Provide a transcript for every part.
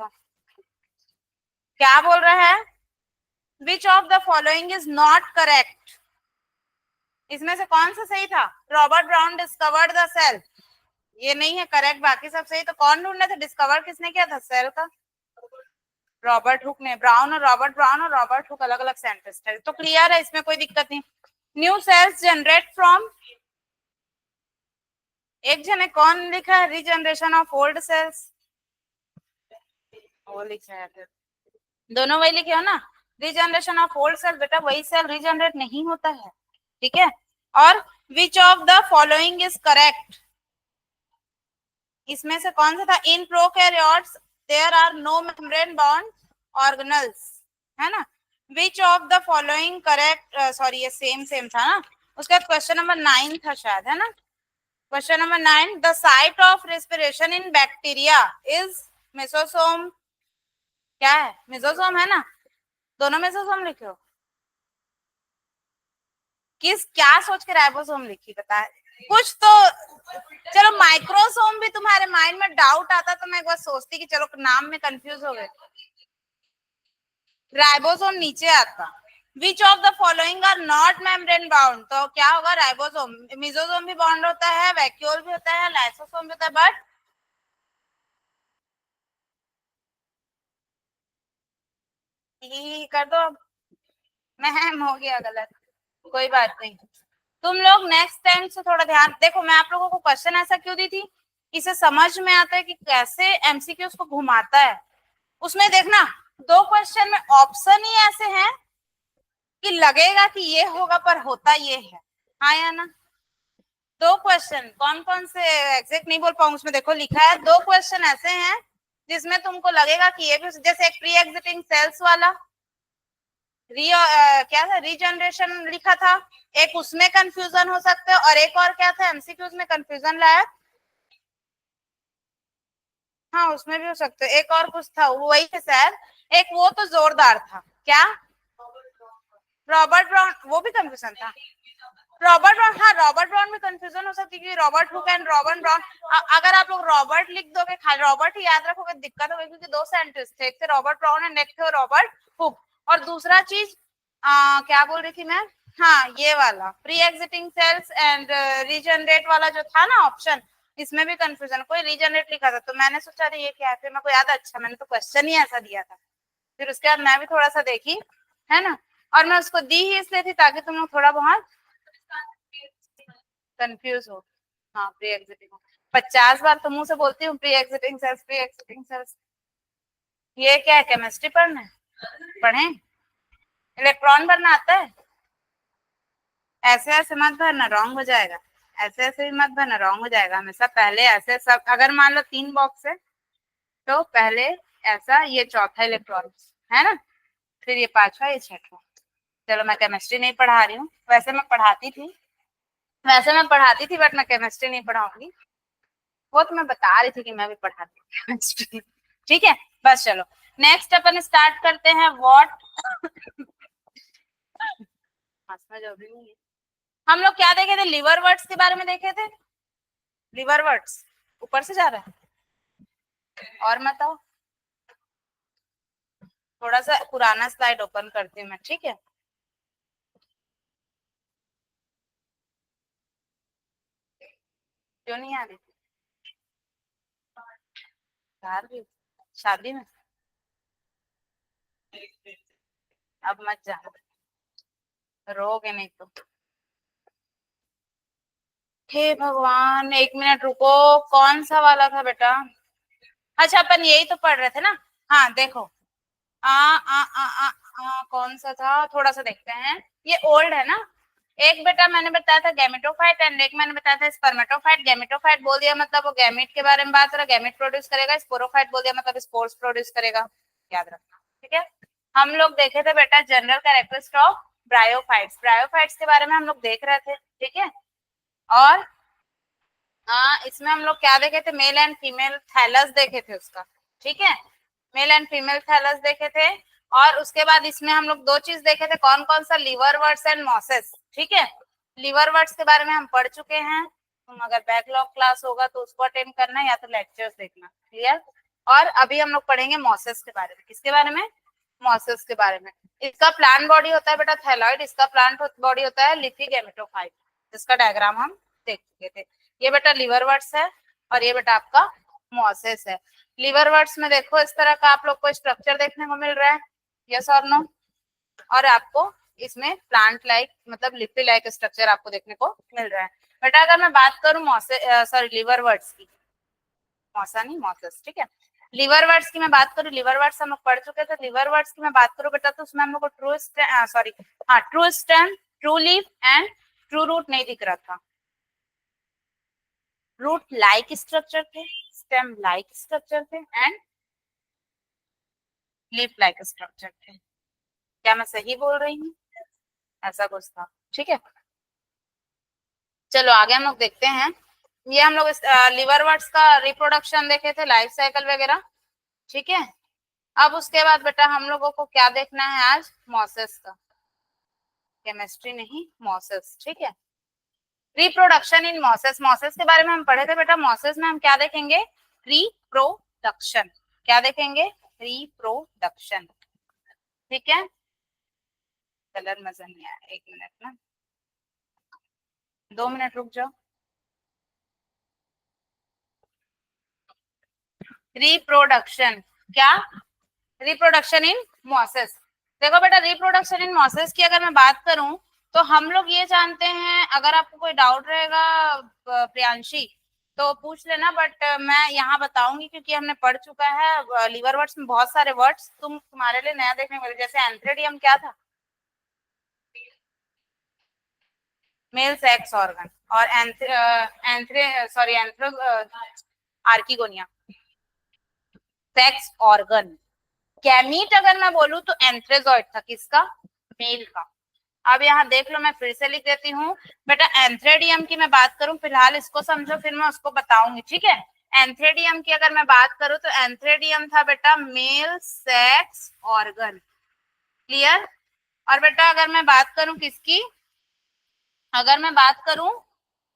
देखो क्या बोल रहा है, which of the following is not correct. इसमें से कौन सा सही था, Robert Brown discovered the cell, ये नहीं है करेक्ट, बाकी सब सही। तो कौन ढूंढ रहे थे, डिस्कवर किसने किया था सेल का, रॉबर्ट हुक ने। ब्राउन और रॉबर्ट हुक अलग अलग साइंटिस्ट है, तो क्लियर है, इसमें कोई दिक्कत नहीं। न्यू सेल्स जनरेट फ्रॉम, एक जने कौन लिखा है, रीजनरेशन ऑफ ओल्ड सेल्स, वो लिखा है, फिर दोनों वही लिखे हो ना, रीजनरेशन ऑफ ओल्ड सेल, बेटा वही सेल रीजनरेट नहीं होता है, ठीक है। और which of the following is correct, इसमें से कौन सा था, in prokaryotes there are no membrane bound organelles, है ना। Which of the following correct, sorry ये सेम था ना। उसके बाद क्वेश्चन नंबर 9 था शायद, है ना। Question number 9, the site of respiration in bacteria is mesosome, क्या है, मेसोसोम है ना, दोनों मेसोसोम लिखे हो, किस क्या सोच के राइबोसोम लिखी बता, कुछ तो, चलो माइक्रोसोम भी तुम्हारे माइंड में डाउट आता तो मैं एक बार सोचती कि चलो नाम में कंफ्यूज हो गए, राइबोसोम नीचे आता। Which of the following are not membrane bound, तो क्या होगा, राइबोसोम, मिजोसोम भी बाउंड होता है, वैक्यूल भी होता है, लाइसोसोम भी होता है, बट कर दो अब, महम हो गया गलत, कोई बात नहीं। तुम लोग नेक्स्ट टाइम से थोड़ा ध्यान देखो, मैं आप लोगों को क्वेश्चन ऐसा क्यों दी थी, इसे समझ में आता है कि कैसे एमसीक्यू उसको घुमाता है। उसमें देखना, दो क्वेश्चन में ऑप्शन ही ऐसे हैं कि लगेगा कि ये होगा पर होता ये है, हाँ या ना। दो क्वेश्चन कौन कौन से, एग्जैक्ट नहीं बोल पाऊंगी, उसमें देखो लिखा है, दो क्वेश्चन ऐसे हैं जिसमें तुमको लगेगा कि ये भी, जैसे एक प्री एग्जिटिंग सेल्स वाला, क्या था, रीजनरेशन लिखा था, एक उसमें कंफ्यूजन हो सकता है, और एक और क्या था एमसीक्यूज में कंफ्यूजन लायक, हाँ उसमें भी हो सकता है, एक और कुछ था वही है शायद, एक वो तो जोरदार था, क्या, रॉबर्ट ब्राउन, वो भी कंफ्यूजन था, रॉबर्ट ब्राउन, हाँ रॉबर्ट ब्राउन में कंफ्यूजन हो सकती है, Robert Hooke and Robert brown, अगर आप लोग रॉबर्ट लिख दोगे, खाली रॉबर्ट ही याद रखोगे दिक्कत होगी, क्योंकि दो साइंटिस्ट थे, एक थे रॉबर्ट ब्राउन एंड एक थे रॉबर्ट हुक। और दूसरा चीज क्या बोल रही थी मैं, हाँ ये वाला pre existing cells and regenerate वाला जो था ना ऑप्शन, इसमें भी कंफ्यूजन, कोई रीजनरेट लिखा था, तो मैंने सोचा ये क्या है, फिर मेरे को याद, अच्छा मैंने तो क्वेश्चन ही ऐसा दिया था, फिर उसके बाद मैं भी थोड़ा सा देखी, है ना। और मैं उसको दी ही इसलिए थी ताकि तुम लोग थोड़ा बहुत कंफ्यूज हो, हाँ प्री एग्जिटिंग, 50 बार तो मुंह से बोलती हूँ pre existing cells, pre existing cells. ये क्या है, केमिस्ट्री पढ़ना है, पढ़े, इलेक्ट्रॉन भरना आता है, ऐसे ऐसे मत भरना, रॉन्ग हो जाएगा, ऐसे ऐसे भी मत भरना, रॉन्ग हो जाएगा, हमेशा पहले ऐसे सब, अगर मान लो 3 बॉक्स है तो पहले ऐसा, ये चौथा इलेक्ट्रॉन, है ना, फिर ये पांचवा, ये छठवा। चलो मैं केमिस्ट्री नहीं पढ़ा रही हूँ, वैसे मैं पढ़ाती थी बट मैं केमिस्ट्री नहीं पढ़ाऊंगी, वो तो मैं बता रही थी कि मैं भी पढ़ाती हूँ केमिस्ट्री, ठीक है। बस चलो नेक्स्ट अपन स्टार्ट करते हैं, व्हाट हंसना जरूरी नहीं है। हम लोग क्या देखे थे, लिवर वर्ड्स के बारे में देखे थे, लिवर वर्ड्स ऊपर से जा रहा है, और बताओ, थोड़ा सा पुराना स्लाइड ओपन करती हूँ मैं, ठीक है। क्यों नहीं आ रही, शादी में, अब मत जा, रोगे नहीं तो, हे भगवान 1 मिनट रुको, कौन सा वाला था बेटा, अच्छा अपन यही तो पढ़ रहे थे ना, हाँ देखो, कौन सा था, थोड़ा सा देखते हैं, ये ओल्ड है ना, एक बेटा मैंने बताया था गैमेटोफाइट एंड एक मैंने बताया था स्पर्मेटोफाइट। गैमेटोफाइट बोल दिया मतलब वो गैमेट के बारे में बात कर रहा है, गैमेट प्रोड्यूस करेगा, स्पोरोफाइट बोल दिया मतलब स्पोर्स प्रोड्यूस करेगा, याद रखना, ठीक है। हम लोग देखे थे बेटा general characteristic of bryophytes, bryophytes के बारे में हम लोग देख रहे थे, ठीक है। और इसमें हम लोग क्या देखे थे, मेल एंड फीमेल थैलस देखे थे उसका, ठीक है, मेल एंड फीमेल थैलस देखे थे। और उसके बाद इसमें हम लोग दो चीज देखे थे, कौन कौन सा, लिवर वर्ड्स एंड मॉसेस, ठीक है। लिवर वर्ड्स के बारे में हम पढ़ चुके हैं, तुम अगर बैकलॉग क्लास होगा तो उसको अटेंड करना या तो लेक्चर्स देखना, क्लियर। और अभी हम लोग पढ़ेंगे मॉसेस के बारे में। किसके बारे में? मॉसेस के बारे में। इसका प्लांट बॉडी होता है बेटा थैलॉइड, इसका प्लांट बॉडी होता है लीफी गैमेटोफाइट। इसका डायग्राम हम देख चुके थे। ये बेटा लिवरवर्ट्स है और ये बेटा आपका मॉसेस है। लिवरवर्ट्स में देखो इस तरह का आप लोग को स्ट्रक्चर देखने को मिल रहा है, यस और नो, और आपको इसमें प्लांट लाइक मतलब लिफी लाइक स्ट्रक्चर आपको देखने को मिल रहा है। बेटा अगर मैं बात करूं लिवरवर्ट्स की, मॉसा नहीं मॉसेस, ठीक है। लिवरवर्ट्स की मैं बात करूं, लिवरवर्ट्स हम लोग पढ़ चुके थे। लिवरवर्ट्स की मैं बात करूं बेटा तो उसमें हम लोग को true stem, true leaf and true root नहीं दिख रहा था। रूट लाइक स्ट्रक्चर थे, स्टेम लाइक स्ट्रक्चर थे एंड लीफ लाइक स्ट्रक्चर थे। क्या मैं सही बोल रही हूँ? ऐसा कुछ था, ठीक है। चलो आगे हम लोग देखते हैं। ये हम लोग लिवरवर्ट्स का रिप्रोडक्शन देखे थे, लाइफ साइकिल वगैरह, ठीक है। अब उसके बाद बेटा हम लोगों को क्या देखना है आज? मॉसेस का, केमिस्ट्री नहीं मॉसेस, ठीक है। रिप्रोडक्शन इन मॉसेस, मॉसेस के बारे में हम पढ़े थे बेटा। मॉसेस में हम क्या देखेंगे? रिप्रोडक्शन। क्या देखेंगे? रिप्रोडक्शन, ठीक है। कलर मजा नहीं आया, 1 मिनट ना, 2 मिनट रुक जाओ। रिप्रोडक्शन, क्या? Reproduction in mosses. देखो बेटा रिप्रोडक्शन इन मॉसेस की अगर मैं बात करूं तो हम लोग ये जानते हैं, अगर आपको कोई डाउट रहेगा प्रियांशी तो पूछ लेना, बट मैं यहाँ बताऊंगी क्योंकि हमने पढ़ चुका है। लिवरवर्ट्स में बहुत सारे वर्ड्स तुम्हारे लिए नया देखने को मिले, जैसे एंथ्रेडियम क्या था? मेल सेक्स ऑर्गन, और आर्किगोनिया सेक्स ऑर्गन। गैमीट अगर मैं बोलूं तो एंथ्रेजॉइड था, किसका? मेल का। अब यहाँ देख लो, मैं फिर से लिख देती हूँ बेटा। एंथ्रेडियम की मैं बात करूं, फिलहाल इसको समझो फिर मैं उसको बताऊंगी, ठीक है। एंथ्रेडियम की अगर मैं बात करूं तो एंथ्रेडियम था बेटा मेल सेक्स ऑर्गन, क्लियर। और बेटा अगर मैं बात करूं किसकी, अगर मैं बात करूं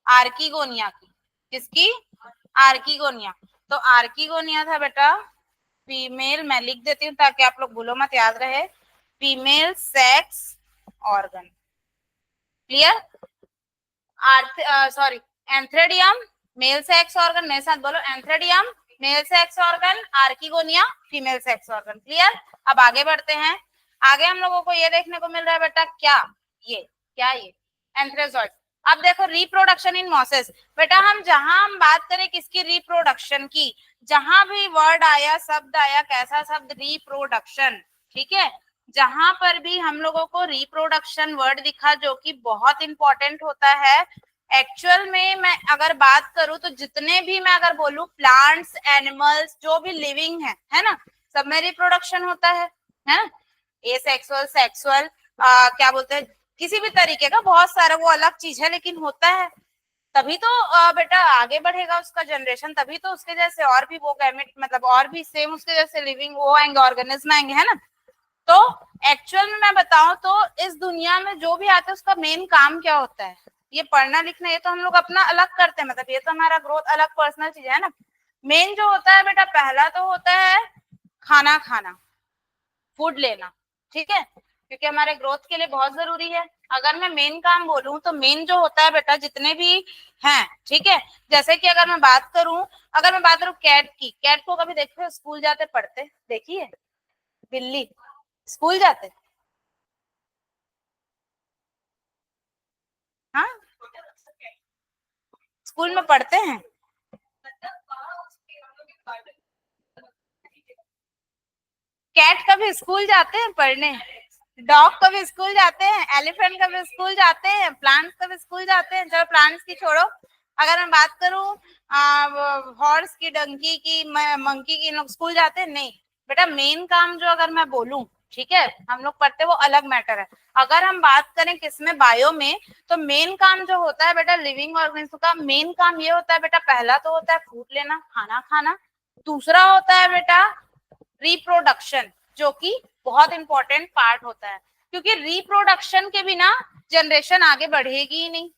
आर्किगोनिया की, किसकी? आर्किगोनिया। तो आर्किगोनिया था बेटा फीमेल, मैं लिख देती हूँ ताकि आप लोग भूलो मत, याद रहे, female sex organ, clear. Antheridium male sex organ, मेरे साथ बोलो, antheridium male sex organ, archegonia female sex organ, clear. अब आगे बढ़ते हैं। आगे हम लोगों को ये देखने को मिल रहा है बेटा, क्या ये, क्या ये? एंथ्रेजॉइड। अब देखो रिप्रोडक्शन इन मॉसेस, बेटा हम बात करें किसकी? रिप्रोडक्शन की। जहां भी वर्ड आया, शब्द आया, कैसा शब्द? रिप्रोडक्शन, ठीक है। जहां पर भी हम लोगों को रिप्रोडक्शन वर्ड दिखा, जो कि बहुत इंपॉर्टेंट होता है एक्चुअल में, मैं अगर बात करूं तो जितने भी मैं अगर बोलूं प्लांट्स, एनिमल्स, जो भी लिविंग है ना, सब में रिप्रोडक्शन होता है ना। एसेक्सुअल, सेक्सुअल, क्या बोलते हैं, किसी भी तरीके का, बहुत सारा, वो अलग चीज है लेकिन होता है। तभी तो बेटा आगे बढ़ेगा उसका जनरेशन, तभी तो उसके जैसे और भी वो गैमेट मतलब और भी सेम उसके जैसे लिविंग वो आएंगे, ऑर्गेनिज्म आएंगे, है ना। तो एक्चुअल में मैं बताऊं तो इस दुनिया में जो भी आता है उसका मेन काम क्या होता है? ये पढ़ना लिखना, ये तो हम लोग अपना अलग करते हैं, मतलब ये तो हमारा ग्रोथ अलग पर्सनल चीज है ना। मेन जो होता है बेटा, पहला तो होता है खाना खाना, फूड लेना, ठीक है, क्योंकि हमारे ग्रोथ के लिए बहुत जरूरी है। अगर मैं मेन काम बोलूं तो मेन जो होता है बेटा जितने भी हैं, ठीक है, जैसे कि अगर मैं बात करूं कैट की, कैट को कभी देखते हो स्कूल जाते पढ़ते देखिए? बिल्ली स्कूल जाते? हाँ, स्कूल में पढ़ते हैं। कैट कभी स्कूल जाते हैं पढ़ने? डॉग कभी स्कूल जाते हैं? एलिफेंट कभी स्कूल जाते हैं? प्लांट्स कभी स्कूल जाते हैं? चलो प्लांट्स की छोड़ो, अगर मैं बात करूं हॉर्स की, डंकी की, मंकी की, लोग स्कूल जाते हैं? नहीं बेटा, मेन काम जो अगर मैं बोलूं, ठीक है, हम लोग पढ़ते वो अलग मैटर है। अगर हम बात करें किसमें, बायो में, तो मेन काम जो होता है बेटा लिविंग ऑर्गेनिज्म का, मेन काम ये होता है बेटा, पहला तो होता है फूड लेना, खाना खाना। दूसरा होता है बेटा रिप्रोडक्शन, जो कि बहुत इंपॉर्टेंट पार्ट होता है, क्योंकि रिप्रोडक्शन के बिना जनरेशन आगे बढ़ेगी ही नहीं,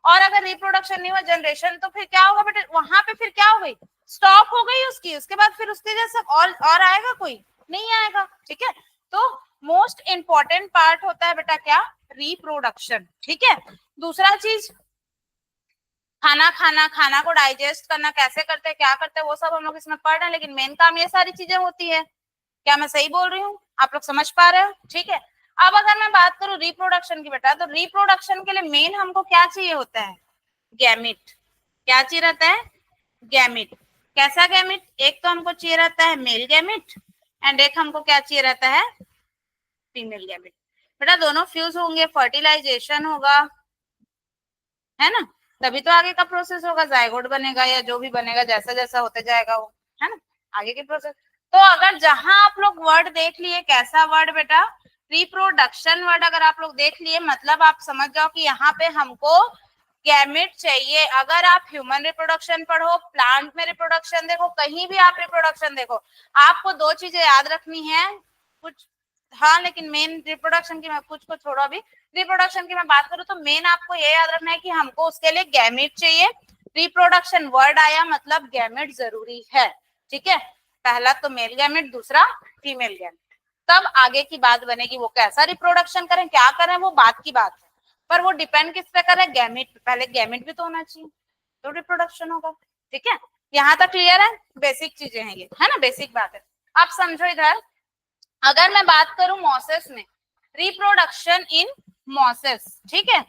और अगर रिप्रोडक्शन नहीं हुआ, जनरेशन, तो फिर क्या होगा बेटा, वहां पे फिर क्या हो गई, स्टॉप हो गई उसकी, उसके बाद फिर उसके जैसा और आएगा कोई नहीं आएगा, ठीक है। तो मोस्ट इंपॉर्टेंट पार्ट होता है बेटा क्या, रिप्रोडक्शन, ठीक है। दूसरा चीज, खाना खाना, खाना को डाइजेस्ट करना कैसे करते हैं, क्या करते हैं, वो सब हम लोग इसमें पढ़ रहे हैं, लेकिन मेन काम ये सारी चीजें होती है। क्या मैं सही बोल रही हूँ, आप लोग समझ पा रहे हो, ठीक है। अब अगर मैं बात करूं रिप्रोडक्शन की बेटा, तो रिप्रोडक्शन के लिए मेन हमको क्या चाहिए होता है, गैमिट। क्या चाहिए रहता है, गैमिट। कैसा गैमिट, एक तो हमको चाहिए रहता है मेल गैमिट, एंड एक हमको क्या चाहिए रहता है, फीमेल गैमिट। बेटा दोनों फ्यूज होंगे, फर्टिलाइजेशन होगा, है ना, तभी तो आगे का प्रोसेस होगा, जायगोट बनेगा या जो भी बनेगा, जैसा जैसा होते जाएगा वो, है ना, आगे की प्रोसेस। तो अगर जहां आप लोग वर्ड देख लिए, कैसा वर्ड बेटा, रिप्रोडक्शन वर्ड अगर आप लोग देख लिए, मतलब आप समझ जाओ कि यहाँ पे हमको गैमेट चाहिए। अगर आप ह्यूमन रिप्रोडक्शन पढ़ो, प्लांट में रिप्रोडक्शन देखो, कहीं भी आप रिप्रोडक्शन देखो, आपको दो चीजें याद रखनी है कुछ, हाँ, लेकिन मेन रिप्रोडक्शन की मैं कुछ को छोड़ो, अभी रिप्रोडक्शन की मैं बात करूँ तो मेन आपको ये याद रखना है कि हमको उसके लिए गैमेट चाहिए। रिप्रोडक्शन वर्ड आया मतलब गैमेट जरूरी है, ठीक है। पहला तो मेल गैमेट, दूसरा फीमेल गैमेट, तब आगे की बात बनेगी, वो कैसा रिप्रोडक्शन करें, क्या करें, वो बात की बात है, पर वो डिपेंड किस पे करे, गैमेट पे। पहले गैमेट भी तो होना चाहिए तो रिप्रोडक्शन होगा, ठीक है। यहाँ तक क्लियर है, बेसिक चीजें हैं ये, है ना, बेसिक बात है। आप समझो इधर, अगर मैं बात करूं मॉसेस में, रिप्रोडक्शन इन मॉसेस, ठीक है,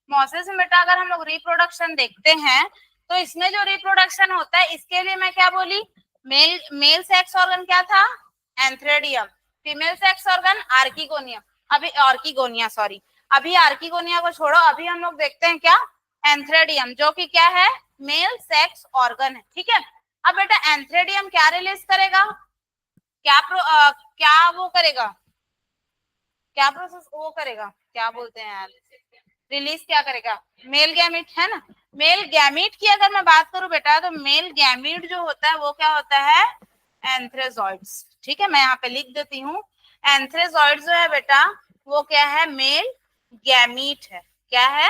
मॉसेस में बेटा अगर हम लोग रिप्रोडक्शन देखते हैं, तो इसमें जो रिप्रोडक्शन होता है, इसके लिए मैं क्या बोली, मेल सेक्स ऑर्गन क्या था, एंथ्रेडियम, फीमेल सेक्स ऑर्गन आर्किगोनियम, अभी आर्किगोनिया, सॉरी, अभी आर्किगोनिया को छोड़ो, अभी हम लोग देखते हैं क्या, एंथ्रेडियम, जो कि क्या है, मेल सेक्स ऑर्गन है, ठीक है। अब बेटा एंथ्रेडियम क्या रिलीज करेगा, क्या वो करेगा, क्या प्रोसेस वो करेगा, क्या बोलते हैं यार, रिलीज क्या करेगा, मेल गैमीट, है ना। मेल गैमीट की अगर मैं बात करूं बेटा, तो मेल गैमीट जो होता है वो क्या होता है, एंथ्रेजॉइड्स, ठीक है, मैं यहाँ पे लिख देती हूँ। एंथ्रेजॉइड जो है बेटा, वो क्या है, मेल गैमीट है, क्या है,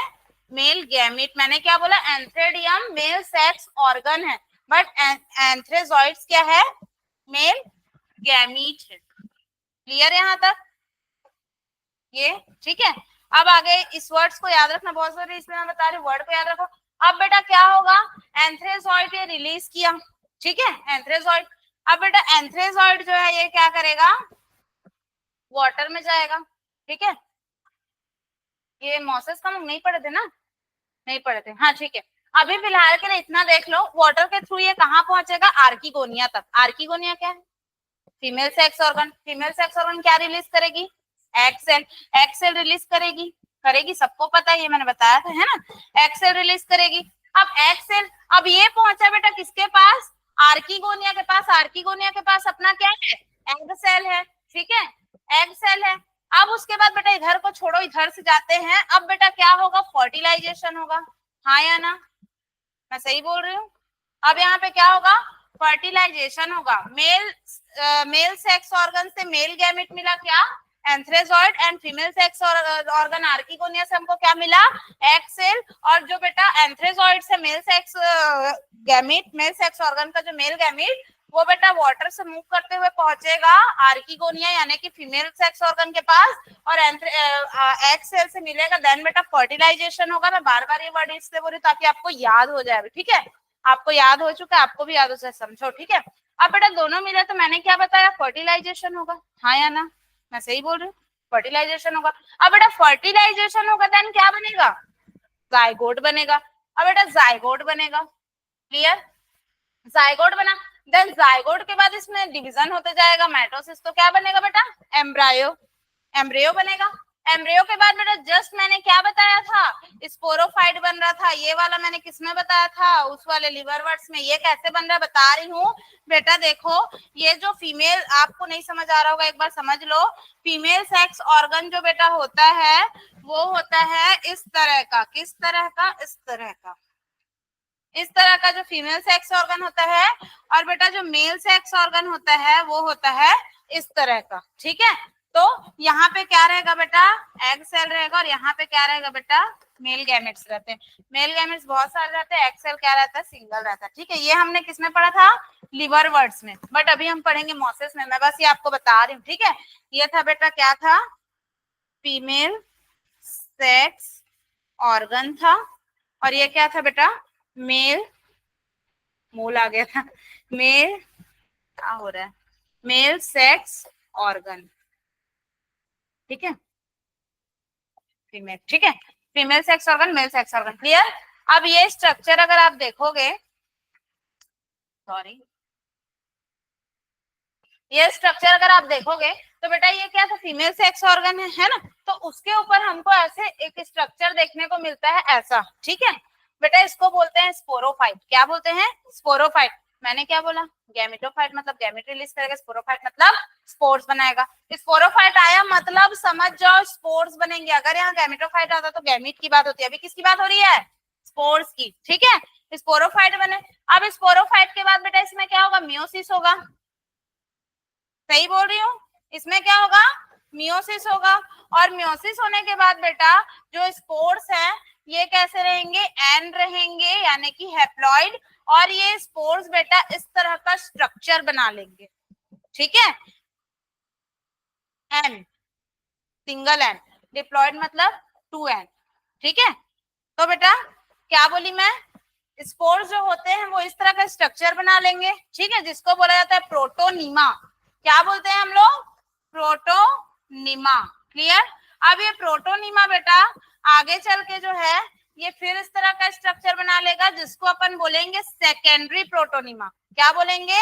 मेल गैमीट। मैंने क्या बोला, एंथ्रेडियम मेल सेक्स ऑर्गन है, बट एंथ्रेजॉइड्स क्या है, मेल गैमीट है। क्लियर यहाँ तक ये, ठीक है। अब आगे इस वर्ड्स को याद रखना बहुत जरूरी, इसलिए मैं बता रही हूँ, वर्ड को याद रखो। अब बेटा क्या होगा, एंथ्रेजॉइड ये रिलीज किया, ठीक है, एंथ्रेजॉइड। अब बेटा एंथ्रेजॉइड जो है ये क्या करेगा, वाटर में जाएगा, ठीक है। ये मॉसेस का हम नहीं पढ़े थे ना, नहीं पढ़े थे, हाँ ठीक है। अभी फिलहाल के लिए इतना देख लो, वाटर के थ्रू ये कहाँ पहुंचेगा, आर्किगोनिया तक। आर्किगोनिया क्या है, female sex organ. Female sex organ क्या रिलीज करेगी, egg cell. Egg cell release करेगी, करेगी, सबको पता है, ये मैंने बताया था, है ना, एग सेल रिलीज करेगी। अब एग सेल, अब ये पहुंचा बेटा किसके पास, आर्किगोनिया के पास। आर्किगोनिया के पास अपना क्या है, एग सेल है, ठीक है, एग सेल है। अब उसके बाद बेटा इधर को छोड़ो, इधर से जाते हैं, अब बेटा क्या होगा, फर्टिलाइजेशन होगा, हाँ या ना, मैं सही बोल रही हूँ। अब यहाँ पे क्या होगा, फर्टिलाइजेशन होगा। मेल सेक्स ऑर्गन से मेल गैमेट मिला क्या, antherozoid, and female sex organ archegonia से हमको क्या मिला, एग सेल। और जो बेटा एंथ्रेजॉइड से male sex gamete, mail sex organ का जो मेल गैमेट, वो बेटा वाटर से मूव करते हुए पहुंचेगा आर्किगोनिया यानी कि फीमेल सेक्स ऑर्गन के पास, और एग सेल से मिलेगा, देन बेटा फर्टिलाइजेशन होगा। मैं बार बार ये वर्ड इसलिए बोल रही हूँ ताकि आपको याद हो जाए, ठीक है, आपको याद हो चुका है, आपको भी याद हो जाए, समझो, ठीक है। अब बेटा दोनों मिले तो मैंने क्या बताया, फर्टिलाइजेशन होगा, हाँ या ना, मैं सही बोल रही हूँ, फर्टिलाइजेशन होगा। अब बेटा फर्टिलाइजेशन होगा, देन क्या बनेगा, जायगोट बनेगा। अब बेटा जायगोट बनेगा, क्लियर, जायगोट बना, देन जायगोट के बाद इसमें डिवीजन होते जाएगा, माइटोसिस, तो क्या बनेगा बेटा, एम्ब्रायो, एम्ब्रियो बनेगा। एम्ब्रियो के बाद बेटा जस्ट मैंने क्या बताया था, स्पोरोफाइट बन रहा था, ये वाला मैंने किसमें बताया था, उस वाले लिवरवर्ट्स में। ये कैसे बन रहा है बता रही हूँ बेटा, देखो ये जो फीमेल, आपको नहीं समझ आ रहा होगा, एक बार समझ लो, फीमेल सेक्स ऑर्गन जो बेटा होता है वो होता है इस तरह का, किस तरह का, इस तरह का, इस तरह का जो फीमेल सेक्स ऑर्गन होता है, और बेटा जो मेल सेक्स ऑर्गन होता है वो होता है इस तरह का, ठीक है। तो यहाँ पे क्या रहेगा बेटा, एग सेल रहेगा, और यहाँ पे क्या रहेगा बेटा, मेल गैमेट्स रहते हैं। मेल गैमेट्स बहुत सारे रहते हैं, एक्सेल क्या रहता है, सिंगल रहता है। ठीक है, ये हमने किसमें पढ़ा था, लिवर वर्ड्स में, बट अभी हम पढ़ेंगे मोसेस में। मैं बस ये आपको बता रही हूँ। ठीक है, ये था बेटा क्या था, फीमेल सेक्स ऑर्गन था, और ये क्या था बेटा, मेल, मूल आ गया था, मेल, क्या हो रहा है, मेल सेक्स ऑर्गन। ठीक है, फीमेल, ठीक है, female sex organ, mail sex organ, clear. अब ये स्ट्रक्चर अगर आप देखोगे, सॉरी, ये स्ट्रक्चर अगर आप देखोगे तो बेटा ये क्या था, फीमेल सेक्स ऑर्गन है ना, तो उसके ऊपर हमको ऐसे एक स्ट्रक्चर देखने को मिलता है ऐसा। ठीक है बेटा, इसको बोलते हैं स्पोरोफाइट। क्या बोलते हैं, स्पोरोफाइट। मैंने क्या बोला, गैमेटोफाइट मतलब गैमेट रिलीज करेगा, स्पोरोफाइट मतलब स्पोर्स बनाएगा। स्पोरोफाइट आया मतलब समझ जाओ स्पोर्स बनेंगे। अगर यहाँ गैमेटोफाइट आता तो गैमेट की बात होती है, अभी किसकी बात हो रही है, स्पोर्स की। ठीक है, स्पोरोफाइट बने। अब स्पोरोफाइट के बाद बेटा इसमें क्या होगा, मियोसिस होगा। सही बोल रही हूँ, इसमें क्या होगा, मियोसिस होगा। और मियोसिस होने के बाद बेटा जो स्पोर्स है ये कैसे रहेंगे, एन रहेंगे, यानी कि हैप्लॉइड। और ये स्पोर्स बेटा इस तरह का स्ट्रक्चर बना लेंगे। ठीक है, एन, सिंगल एन, डिप्लॉयड मतलब 2n। ठीक है, तो बेटा क्या बोली मैं, स्पोर्स जो होते हैं वो इस तरह का स्ट्रक्चर बना लेंगे। ठीक है, जिसको बोला जाता है प्रोटोनीमा। क्या बोलते हैं हम लोग, प्रोटोनीमा, क्लियर। अब ये प्रोटोनीमा बेटा आगे चल के जो है ये फिर इस तरह का स्ट्रक्चर बना लेगा जिसको अपन बोलेंगे सेकेंडरी प्रोटोनीमा। क्या बोलेंगे,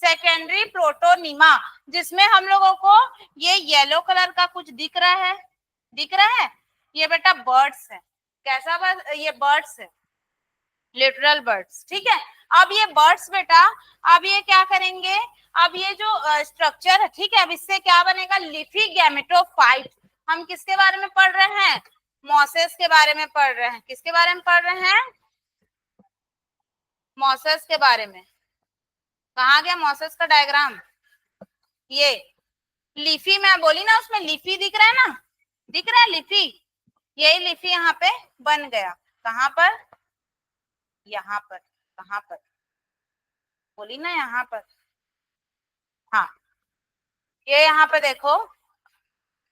सेकेंडरी प्रोटोनीमा, जिसमें हम लोगों को ये येलो कलर का कुछ दिख रहा है, दिख रहा है, ये बेटा बर्ड्स है। कैसा बर्ड, ये बर्ड्स है, लिटरल बर्ड्स। ठीक है, अब ये बर्ड्स बेटा, अब ये क्या करेंगे, अब ये जो स्ट्रक्चर है, ठीक है, अब इससे क्या बनेगा, लिफी गैमेटोफाइट। हम किसके बारे में पढ़ रहे हैं, मॉसेस के बारे में पढ़ रहे हैं। किसके बारे में पढ़ रहे हैं, मॉसेस के बारे में। कहा गया मॉसेस का डायग्राम, ये लिफी मैं बोली ना, उसमें लिफी दिख रहा है ना, दिख रहा है लिफी, यही लिफी यहाँ पे बन गया। कहाँ पर, यहाँ पर, कहाँ पर बोली ना, यहाँ पर, हाँ, ये यहाँ पे देखो,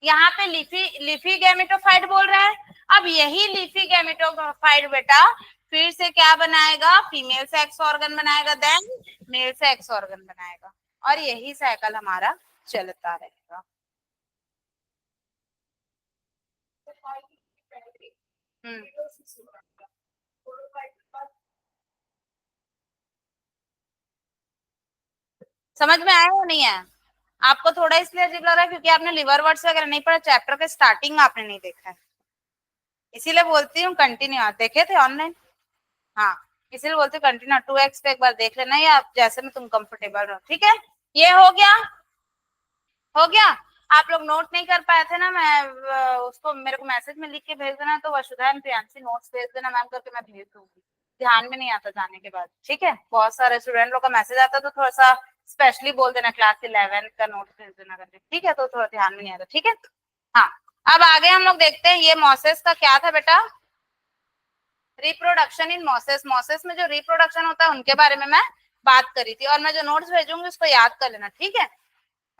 यहाँ पे लिफी गैमेटोफाइट बोल रहा है। अब यही लिफी गैमेटोफाइट बेटा फिर से क्या बनाएगा, फीमेल सेक्स ऑर्गन बनाएगा, देन मेल सेक्स ऑर्गन बनाएगा, और यही साइकिल हमारा चलता रहेगा। समझ में आया या नहीं आया आपको, थोड़ा इसलिए अजीब लग रहा है क्योंकि आपने लिवर वर्ड्स वगैरह नहीं पढ़ा, चैप्टर के स्टार्टिंग आपने नहीं देखा है, इसीलिए बोलती हूँ कंटिन्यू। आप देखे थे ऑनलाइन, हाँ, इसीलिए बोलते कंटिन्यू 2x पे एक बार देख लेना, या जैसे में तुम कंफर्टेबल रहो। ठीक है, ये हो गया, हो गया। आप लोग नोट नहीं कर पाए थे ना, मैं उसको मेरे को मैसेज में लिख के भेज देना, तो वसुधा एंड प्रियांशी नोट्स भेज देना मैम करके, मैं भेज दूंगी। ध्यान में नहीं आता जाने के बाद। ठीक है, बहुत सारे स्टूडेंट लोग का मैसेज आता तो थोड़ा सा स्पेशली बोल देना क्लास 11 का नोट भेज देना करके। ठीक है, तो थोड़ा ध्यान में नहीं आता। ठीक है, हाँ, अब आगे हम लोग देखते हैं ये मॉसेस का क्या था बेटा, रिप्रोडक्शन इन मॉसेस। मॉसेस में जो रिप्रोडक्शन होता है उनके बारे में मैं बात करी थी, और मैं जो नोट्स भेजूंगी उसको याद कर लेना। ठीक है,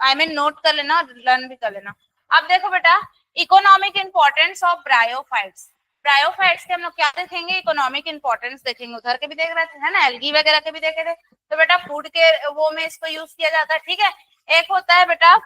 आई मीन नोट कर लेना और लर्न भी कर लेना। अब देखो बेटा, economic importance of bryophytes. Bryophytes के हम लोग क्या देखेंगे, इकोनॉमिक इंपॉर्टेंस देखेंगे। उधर के भी देख रहे थे है ना, एल्गी वगैरह के भी देखे थे। तो बेटा फूड के वो में इसको यूज किया जाता है। ठीक है, एक होता है बेटा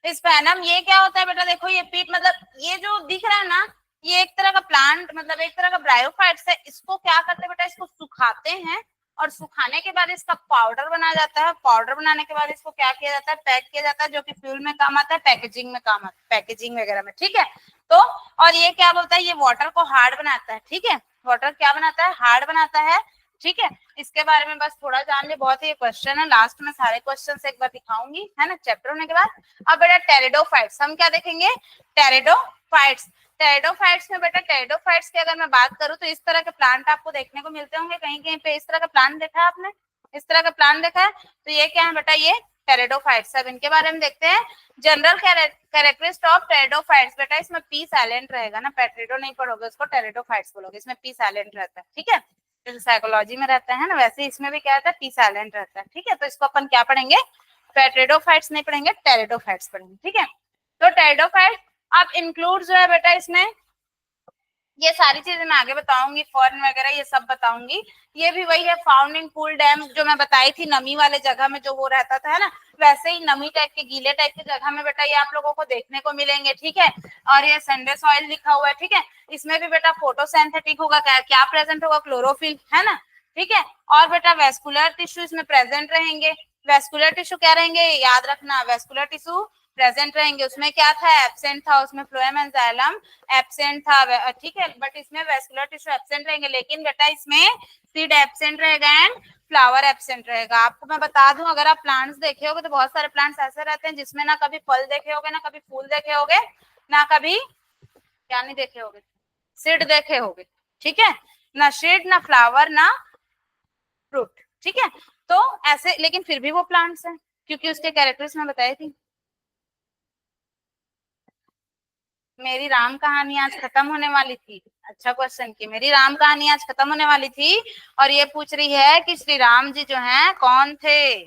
स्पैनम। ये क्या होता है बेटा, देखो ये पीट मतलब ये जो दिख रहा है ना, ये एक तरह का प्लांट मतलब एक तरह का ब्रायोफाइट्स है। इसको क्या करते हैं बेटा, इसको सुखाते हैं, और सुखाने के बाद इसका पाउडर बनाया जाता है। पाउडर बनाने के बाद इसको क्या किया जाता है, पैक किया जाता है, जो कि फ्यूल में काम आता है, पैकेजिंग में काम आता है, पैकेजिंग वगैरह में। ठीक है, तो और ये क्या बोलता है, ये वाटर को हार्ड बनाता है। ठीक है, वाटर क्या बनाता है, हार्ड बनाता है। ठीक है, इसके बारे में बस थोड़ा जान ले, बहुत ही क्वेश्चन है, लास्ट में सारे क्वेश्चन एक बार दिखाऊंगी है ना, चैप्टर होने के बाद। अब बेटा टेरिडोफाइट्स, हम क्या देखेंगे, टेरिडोफाइट्स। टेरिडोफाइट्स में बेटा, टेरिडोफाइट्स की अगर मैं बात करूं तो इस तरह के प्लांट आपको देखने को मिलते होंगे कहीं कहीं पे। इस तरह का प्लांट देखा है आपने, इस तरह का प्लांट देखा है, तो ये क्या है बेटा, ये टेरिडोफाइट्स। अब इनके बारे में देखते हैं। जनरल कैरेक्टरिस्टिक ऑफ टेरिडोफाइट्स, बेटा इसमें पी साइलेंट रहेगा ना, पेट्रिडो नहीं पढ़ोगे उसको टेरिडोफाइट्स बोलोगे, इसमें पी साइलेंट रहता है, ठीक है। जैसे साइकोलॉजी में रहता है ना, वैसे इसमें भी क्या रहता है, पी साइलेंट रहता है, ठीक है। तो इसको अपन क्या पढ़ेंगे, पेट्रिडोफाइट्स नहीं पढ़ेंगे, टेरिडोफाइट्स पढ़ेंगे, ठीक है। तो टेरिडोफाइट अब इंक्लूड जो है बेटा इसमें, ये सारी चीजें मैं आगे बताऊंगी, फॉर्न वगैरह ये सब बताऊंगी। ये भी वही है, फाउंड इन कूल डैम जो मैं बताई थी, नमी वाले जगह में जो वो रहता था, है ना, वैसे ही नमी टाइप के, गीले टाइप के जगह में बेटा ये आप लोगों को देखने को मिलेंगे, ठीक है। और ये संडे सॉइल लिखा हुआ है, ठीक है। इसमें भी बेटा फोटोसिंथेटिक होगा, क्या प्रेजेंट होगा, क्लोरोफिल, है ना, ठीक है। और बेटा वेस्कुलर टिश्यू इसमें प्रेजेंट रहेंगे। वेस्कुलर टिश्यू क्या रहेंगे, याद रखना, वेस्कुलर टिश्यू प्रेजेंट रहेंगे। उसमें क्या था, एब्सेंट था, उसमें फ्लोएम एंड जाइलम एब्सेंट था, ठीक है। बट इसमें वेस्कुलर टिश्यू एब्सेंट रहेंगे, लेकिन बेटा इसमें सीड एब्सेंट रहेगा एंड फ्लावर एब्सेंट रहेगा। आपको मैं बता दूं, अगर आप प्लांट्स देखे होगे तो बहुत सारे प्लांट्स ऐसे रहते हैं जिसमें ना कभी फल देखे होगे, ना कभी फूल देखे होगे, ना कभी क्या नहीं देखे होगे, सीड देखे होगे, ठीक है, ना सीड, ना फ्लावर, ना फ्रूट, ठीक है। तो ऐसे, लेकिन फिर भी वो प्लांट्स हैं क्योंकि उसके कैरेक्टर्स मैं बताई थी। मेरी राम कहानी आज खत्म होने वाली थी, अच्छा क्वेश्चन की, मेरी राम कहानी आज खत्म होने वाली थी और ये पूछ रही है कि श्री राम जी जो हैं कौन थे।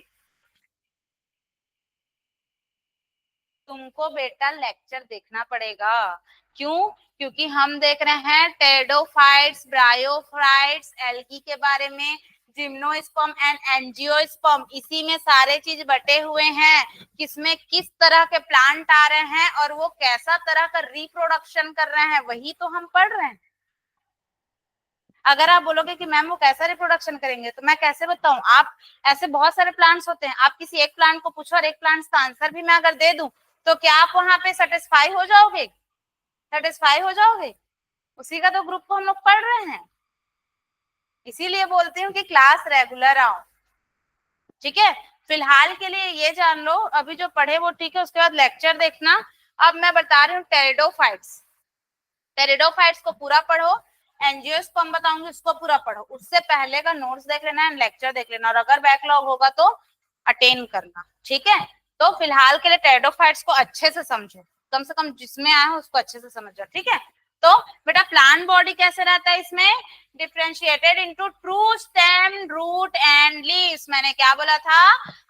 तुमको बेटा लेक्चर देखना पड़ेगा, क्यों, क्योंकि हम देख रहे हैं टेरिडोफाइट्स, ब्रायोफाइट्स, एल्गी के बारे में, जिम्नोस्पर्म एंड एंजियोस्पर्म, इसी में सारे चीज बटे हुए हैं, किसमें किस तरह के प्लांट आ रहे हैं और वो कैसा तरह का रिप्रोडक्शन कर रहे हैं, वही तो हम पढ़ रहे हैं। अगर आप बोलोगे कि मैम वो कैसा रिप्रोडक्शन करेंगे, तो मैं कैसे बताऊं, आप ऐसे बहुत सारे प्लांट्स होते हैं, आप किसी एक प्लांट को पूछो और एक प्लांट्स का आंसर भी मैं अगर दे दूं, तो क्या आप वहां पे सेटिस्फाई हो जाओगे, सेटिस्फाई हो जाओगे, उसी का तो ग्रुप को हम लोग पढ़ रहे हैं। इसीलिए बोलती हूँ कि क्लास रेगुलर आओ, ठीक है। फिलहाल के लिए ये जान लो, अभी जो पढ़े वो ठीक है, उसके बाद लेक्चर देखना। अब मैं बता रही हूँ टेरिडोफाइट्स, टेरिडोफाइट्स को पूरा पढ़ो, एंजियोस्पर्म बताऊंगी उसको पूरा पढ़ो, उससे पहले का नोट्स देख लेना एंड लेक्चर देख लेना, और अगर बैकलॉग होगा तो अटेंड करना, ठीक है। तो फिलहाल के लिए टेरिडोफाइट्स को अच्छे से समझो, कम से कम जिसमें आए हो उसको अच्छे से समझो, ठीक है। तो बेटा प्लांट बॉडी कैसे रहता है, इसमें differentiated into true stem, root and leaves. मैंने क्या बोला था,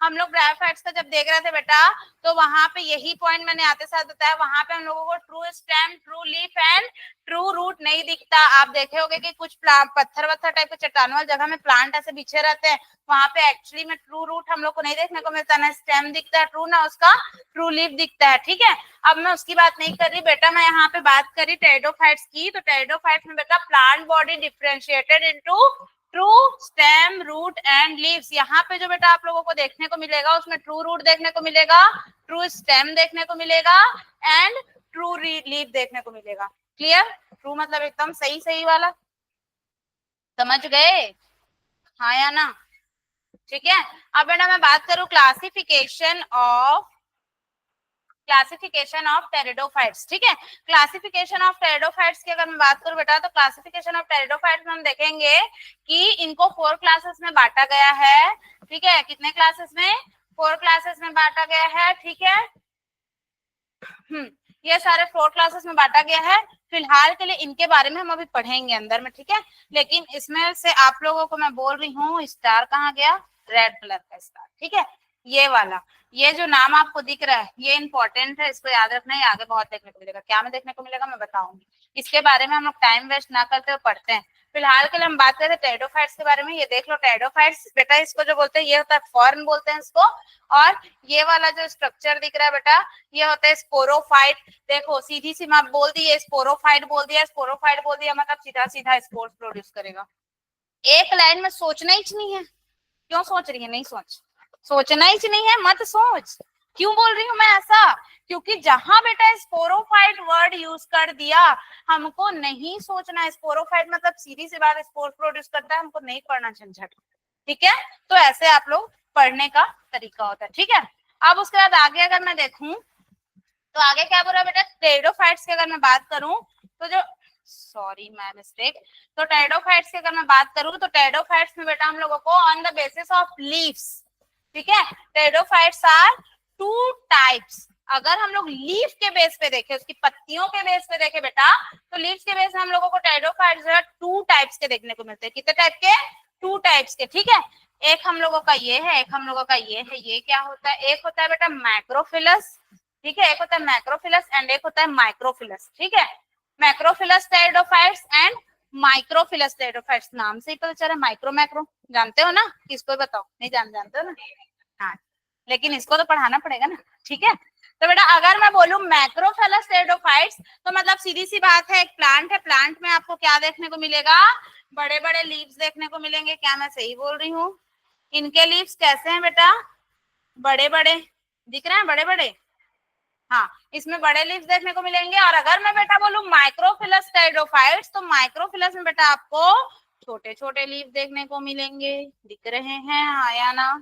हम लोग ब्रायोफाइट्स का जब देख रहे थे बेटा, तो वहां पे यही पॉइंट मैंने आते साथ बताया, वहां पे हम लोगों को true stem, true leaf and true root नहीं दिखता। आप देखे होंगे कि कुछ पत्थर वत्थर टाइप के चट्टान वाली जगह में प्लांट ऐसे बिछे रहते हैं, वहां पे एक्चुअली में ट्रू रूट हम लोग को नहीं देखने को मिलता, ना स्टेम दिखता है ट्रू, ना उसका ट्रू लीफ दिखता है, ठीक है। अब मैं उसकी बात नहीं कर रही बेटा, मैं यहाँ पे बात कर रही टेरिडोफाइट्स की। तो टेरिडोफाइट्स में बेटा plant body differentiated into true stem, root and leaves. यहाँ पे जो बेटा आप लोगों को देखने को मिलेगा, उसमें ट्रू रूट देखने को मिलेगा, ट्रू स्टेम देखने को मिलेगा एंड ट्रू लीफ देखने को मिलेगा। क्लियर, ट्रू मतलब एकदम सही सही वाला, समझ गए, हाँ या ना, ठीक है। अब बेटा मैं बात करूं क्लासिफिकेशन ऑफ टेरिडोफाइट्स, ठीक है। क्लासिफिकेशन ऑफ टेरिडोफाइट्स की अगर मैं बात करूं बेटा, तो क्लासिफिकेशन ऑफ टेरिडोफाइट्स में हम देखेंगे कि इनको 4 क्लासेस में बांटा गया है, ठीक है। कितने क्लासेस में, 4 क्लासेस में बांटा गया है, ठीक है। ये सारे 4 क्लासेस में बांटा गया है। फिलहाल के लिए इनके बारे में हम अभी पढ़ेंगे अंदर में, ठीक है। लेकिन इसमें से आप लोगों को मैं बोल रही हूँ, स्टार कहाँ गया, रेड कलर का स्टार, ठीक है, ये वाला, ये जो नाम आपको दिख रहा है ये इंपॉर्टेंट है, इसको याद रखना है, आगे बहुत देखने को मिलेगा। क्या में देखने को मिलेगा मैं बताऊंगी, इसके बारे में हम लोग टाइम वेस्ट ना करते हुए पढ़ते हैं। फिलहाल के लिए हम बात करें टेरिडोफाइट्स के बारे में। ये देख लो टेरिडोफाइट्स बेटा, इसको जो बोलते हैं ये होता है फॉर्न बोलते हैं इसको, और ये वाला जो स्ट्रक्चर दिख रहा है बेटा ये होता है स्पोरोफाइट। देखो सीधी सी मैं बोल दी, ये स्पोरोफाइट बोल दिया, स्पोरोफाइट बोल दिया मतलब सीधा सीधा स्पोर्स प्रोड्यूस करेगा। एक लाइन में सोचना ही नहीं है, क्यों सोच रही है, नहीं सोच, सोचना ही नहीं है, मत सोच। क्यों बोल रही हूँ मैं ऐसा, क्योंकि जहां बेटा स्पोरोफाइट वर्ड यूज कर दिया, हमको नहीं सोचना। स्पोरोफाइट मतलब सीधी सी बात, स्पोर प्रोड्यूस करता है, हमको नहीं पढ़ना झंझट, ठीक है। तो ऐसे आप लोग पढ़ने का तरीका होता है, ठीक है। अब उसके बाद आगे अगर मैं देखूं तो आगे क्या बोल रहा है बेटा, टेरिडोफाइट्स की अगर मैं बात करूं तो जो, सॉरी माय मिस्टेक, तो टेरिडोफाइट्स की अगर मैं बात करूं तो टेरिडोफाइट्स में बेटा हम लोगों को on the basis of leaves, ठीक है। Pteridophytes are 2 types. अगर हम लोग लीफ के बेस पे देखें, उसकी पत्तियों के बेस पे देखें बेटा, तो लीव्स के बेस पे हम लोगों को टेरिडोफाइट्स जो है 2 टाइप्स के देखने को मिलते हैं। कितने टाइप के? 2 टाइप्स के, ठीक है। एक हम लोगों का ये है, एक हम लोगों का ये है। ये क्या होता है? एक होता है बेटा मैक्रोफिलस, ठीक है, एक होता है मैक्रोफिलस एंड एक होता है माइक्रोफिलस, ठीक है। मैक्रोफिलस टेरिडोफाइट्स एंड माइक्रोफिलस टेरिडोफाइट्स, नाम से ही पता चला माइक्रो मैक्रो, जानते हो ना? किसको बताओ, नहीं जानते हो ना? हाँ, लेकिन इसको तो पढ़ाना पड़ेगा ना, ठीक है। तो बेटा अगर मैं बोलूं मैक्रोफिलस टेरिडोफाइट्स, तो मतलब सीधी सी बात है, एक प्लांट है, प्लांट में आपको क्या देखने को मिलेगा? बड़े बड़े लीव्स देखने को मिलेंगे। क्या मैं सही बोल रही हूँ? इनके लीव्स कैसे हैं बेटा? बड़े बड़े दिख रहे हैं, बड़े बड़े। हाँ, इसमें बड़े लीव्स देखने को मिलेंगे। और अगर मैं बेटा बोलूं माइक्रोफिलस टेरिडोफाइट्स, तो माइक्रोफिलस में बेटा आपको छोटे छोटे लीव देखने को मिलेंगे। दिख रहे हैं हाँ या ना?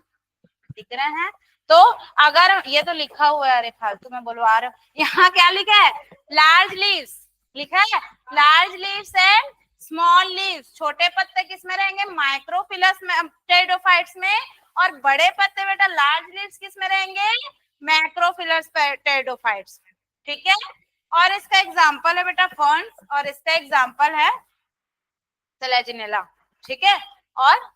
दिख रहे हैं। तो अगर ये तो लिखा हुआ है, अरे फालतू में बोलो आ रहे हो, यहाँ क्या लिखा है? लार्ज लीव्स लिखा है। Large leaves and small leaves. छोटे पत्ते किसमें रहेंगे? माइक्रोफिलस में, टेरिडोफाइट्स में। और बड़े पत्ते बेटा लार्ज लीव्स किस में रहेंगे? मैक्रोफिलस टेरिडोफाइट्स में, ठीक है। और इसका एग्जांपल है बेटा फर्न्स, और इसका एग्जांपल है सेलेजिनेला, ठीक है, और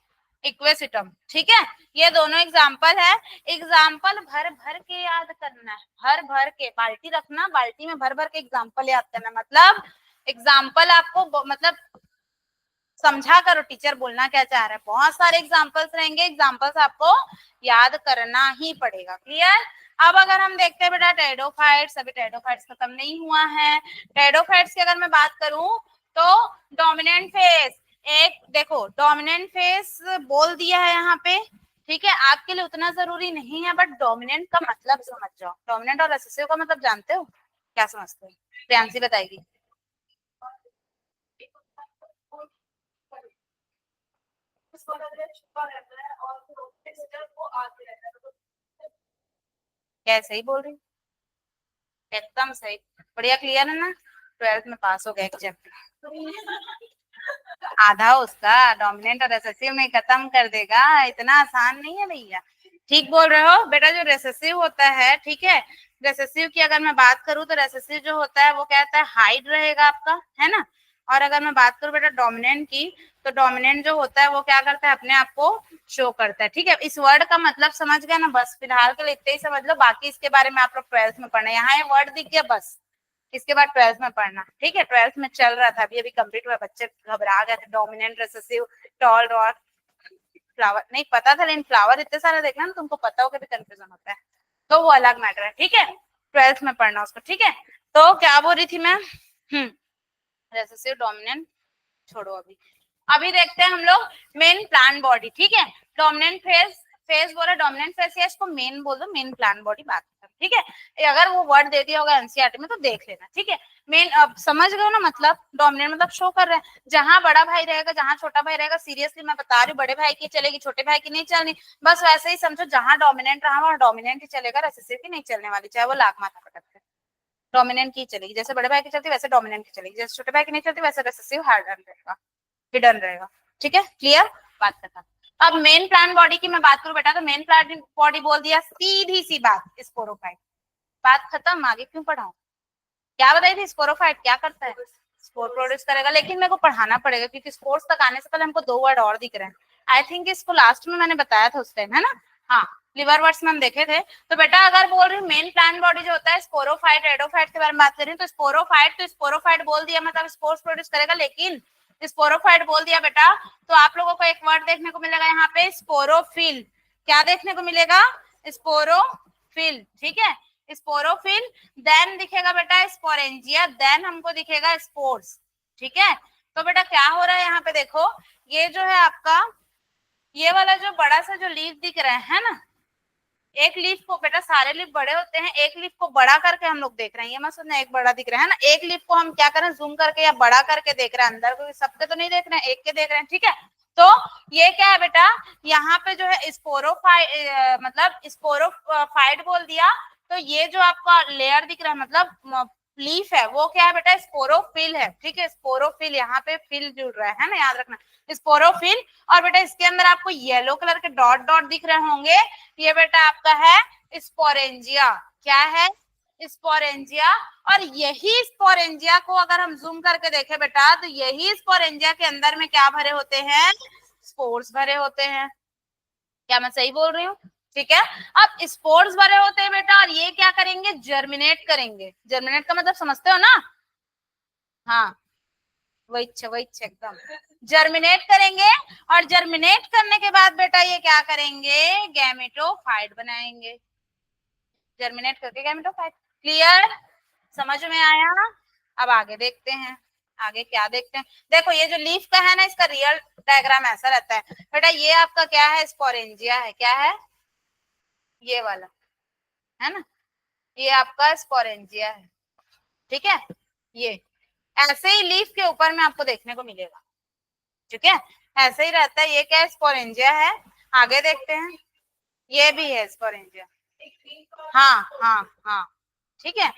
इक्वेसिटम, ठीक है। ये दोनों एग्जांपल है। एग्जांपल भर भर के याद करना है, भर भर के बाल्टी रखना, बाल्टी में भर भर के एग्जांपल याद करना। मतलब एग्जांपल आपको मतलब समझा करो टीचर बोलना क्या चाह रहा है। बहुत सारे एग्जांपल्स रहेंगे, एग्जांपल्स आपको याद करना ही पड़ेगा। क्लियर? अब अगर हम देखते हैं बेटा टेरिडोफाइट्स, अभी टेरिडोफाइट्स खत्म नहीं हुआ है। टेरिडोफाइट्स की अगर मैं बात करूं तो डोमिनेंट फेस, एक देखो डोमिनेंट फेस बोल दिया है यहाँ पे, ठीक है। आपके लिए उतना जरूरी नहीं है, बट डोमिनेंट का मतलब समझ जाओ। डोमिनेंट और रिसेसिव का मतलब जानते हो? क्या समझते हो? प्रियांशी बताएगी। क्या सही बोल रही? एकदम सही, बढ़िया, क्लियर है ना? 12th में पास हो गए एक चैप्टर, आधा उसका डोमिनेंट और रिसेसिव में खत्म कर देगा। इतना आसान नहीं है भैया। ठीक बोल रहे हो बेटा। जो रिसेसिव होता है, ठीक है, रिसेसिव की अगर मैं बात करूं तो रिसेसिव जो होता है वो क्या होता है? हाइड रहेगा आपका, है ना। और अगर मैं बात करूं बेटा डोमिनेंट की, तो डोमिनेंट जो होता है वो क्या करता है? अपने आप को शो करता है, ठीक है। इस वर्ड का मतलब समझ गया ना? बस फिलहाल के लिए इतना ही समझ लो, बाकी इसके बारे में आप लोग 12th में पढ़ना। यहाँ ये वर्ड दिख गया बस, इसके बाद 12th में पढ़ना, ठीक है। 12th में चल रहा था, अभी अभी कंप्लीट हुआ, बच्चे घबरा गए थे। डोमिनेंट, रिसेसिव, टॉल, डॉट, फ्लावर नहीं पता था, लेकिन फ्लावर इतने सारे देखना ना, तुमको पता हो के भी कंफ्यूजन होता है, तो वो अलग मैटर है, ठीक है। 12th में पढ़ना उसको, ठीक है। तो क्या बोल रही थी मैं? रिसेसिव, डोमिनेंट छोड़ो अभी। अभी देखते हैं हम लोग मेन प्लांट बॉडी, ठीक है। डोमिनेंट फेज, फेज बोला डोमिनेंट फेज, या इसको मेन बोल दो, मेन प्लांट बॉडी बात कर, ठीक है। अगर वो वर्ड दे दिया होगा एनसीईआरटी में तो देख लेना, ठीक है। मेन, अब समझ गए ना? मतलब डोमिनेंट मतलब शो कर रहे हैं। जहां बड़ा भाई रहेगा, जहां छोटा भाई रहेगा, सीरियसली मैं बता रही हूँ, बड़े भाई की चलेगी, छोटे भाई की नहीं चलनी। बस वैसे ही समझो, जहां डोमिनेंट रहा वहां डोमिनेंट ही चलेगा, रिसेसिव की नहीं चलने वाली, चाहे वो लाख माथा पटक। डोमिनेंट की चलेगी, जैसे बड़े भाई की चलती वैसे डोमिनेंट की चलेगी, जैसे छोटे भाई की नहीं चलती वैसे रिसेसिव हार्डन रहेगा, हिडन रहेगा, ठीक है। क्लियर? बात खत्म। अब मेन प्लांट बॉडी की मैं बात करूं बेटा, तो मेन प्लांट बॉडी बोल दिया, सीधी सी बात स्पोरोफाइट। बात खत्म, आगे क्यों पढ़ाऊं? क्या बताई थी? स्पोरोफाइट क्या करता है? स्पोर प्रोड्यूस करेगा, लेकिन मेरे को पढ़ाना पड़ेगा क्योंकि स्पोर्ट्स तक आने से पहले हमको 2 वर्ड और दिख रहे हैं। आई थिंक इसको लास्ट में मैंने बताया था उस टाइम, है ना? हाँ, लिवर वर्ड्स में हम देखे थे। तो बेटा अगर बोल रही मेन प्लांट बॉडी जो होता है स्पोरोफाइट, एडोफाइट के बारे में बात कर रही हूँ, तो स्पोरोफाइट, तो स्पोरोफाइट बोल दिया मतलब स्पोर्स प्रोड्यूस करेगा, लेकिन स्पोरोफाइट बोल दिया बेटा तो आप लोगों को एक वर्ड देखने को मिलेगा यहाँ पे, स्पोरोफिल। क्या देखने को मिलेगा? स्पोरोफिल, ठीक है, स्पोरोफिल। देन दिखेगा बेटा स्पोरेंजिया, देन हमको दिखेगा स्पोर्स, ठीक है। तो बेटा क्या हो रहा है यहाँ पे देखो, ये जो है आपका, ये वाला जो बड़ा सा जो लीफ दिख रहा है ना, एक लीफ को बेटा, सारे लीफ बड़े होते हैं, एक लीफ को बड़ा करके हम लोग देख रहे हैं। ये मत सोचना एक बड़ा दिख रहा है ना, एक लीफ को हम क्या करें? जूम करके या बड़ा करके देख रहे हैं अंदर, क्योंकि सबके तो नहीं देख रहे हैं, एक के देख रहे हैं, ठीक है। तो ये क्या है बेटा, यहाँ पे जो है स्पोरोफाइट, मतलब स्पोरोफाइट बोल दिया, तो ये जो आपका लेयर दिख रहा है, मतलब लीफ है वो क्या है बेटा, स्पोरोफिल है, ठीक है, स्पोरोफिल, यहाँ पे फिल जुड़ रहा है ना, याद रखना, स्पोरोफिल। और बेटा इसके अंदर आपको येलो कलर के डॉट डॉट दिख रहे होंगे, ये बेटा आपका है स्पोरेंजिया। क्या है, स्पोरेंजिया। और यही स्पोरेंजिया को अगर हम जूम करके देखें बेटा, तो यही स्पोरेंजिया के अंदर में क्या भरे होते हैं, स्पोर्स भरे होते हैं। क्या मैं सही बोल रही हूँ, ठीक है। अब स्पोर्स भरे होते हैं बेटा, और ये क्या करेंगे, जर्मिनेट करेंगे। जर्मिनेट का मतलब समझते हो ना, हाँ, वही एकदम जर्मिनेट करेंगे। और जर्मिनेट करने के बाद बेटा ये क्या करेंगे, गैमेटोफाइट बनाएंगे। जर्मिनेट करके गैमेटोफाइट। क्लियर, समझ में आया। अब आगे देखते हैं, आगे क्या देखते हैं। देखो ये जो लीफ का है ना, इसका रियल डायग्राम ऐसा रहता है बेटा, ये आपका क्या है, स्पोरेंजिया है। क्या है, ये वाला है ना, ये आपका स्पोरेंजिया है, ठीक है। ये ऐसे ही लीफ के ऊपर में आपको देखने को मिलेगा, ठीक है, ऐसे ही रहता है। ये क्या है, स्पोरेंजिया है। आगे देखते हैं, ये भी है स्पोरेंजिया, हाँ हाँ हाँ, ठीक है।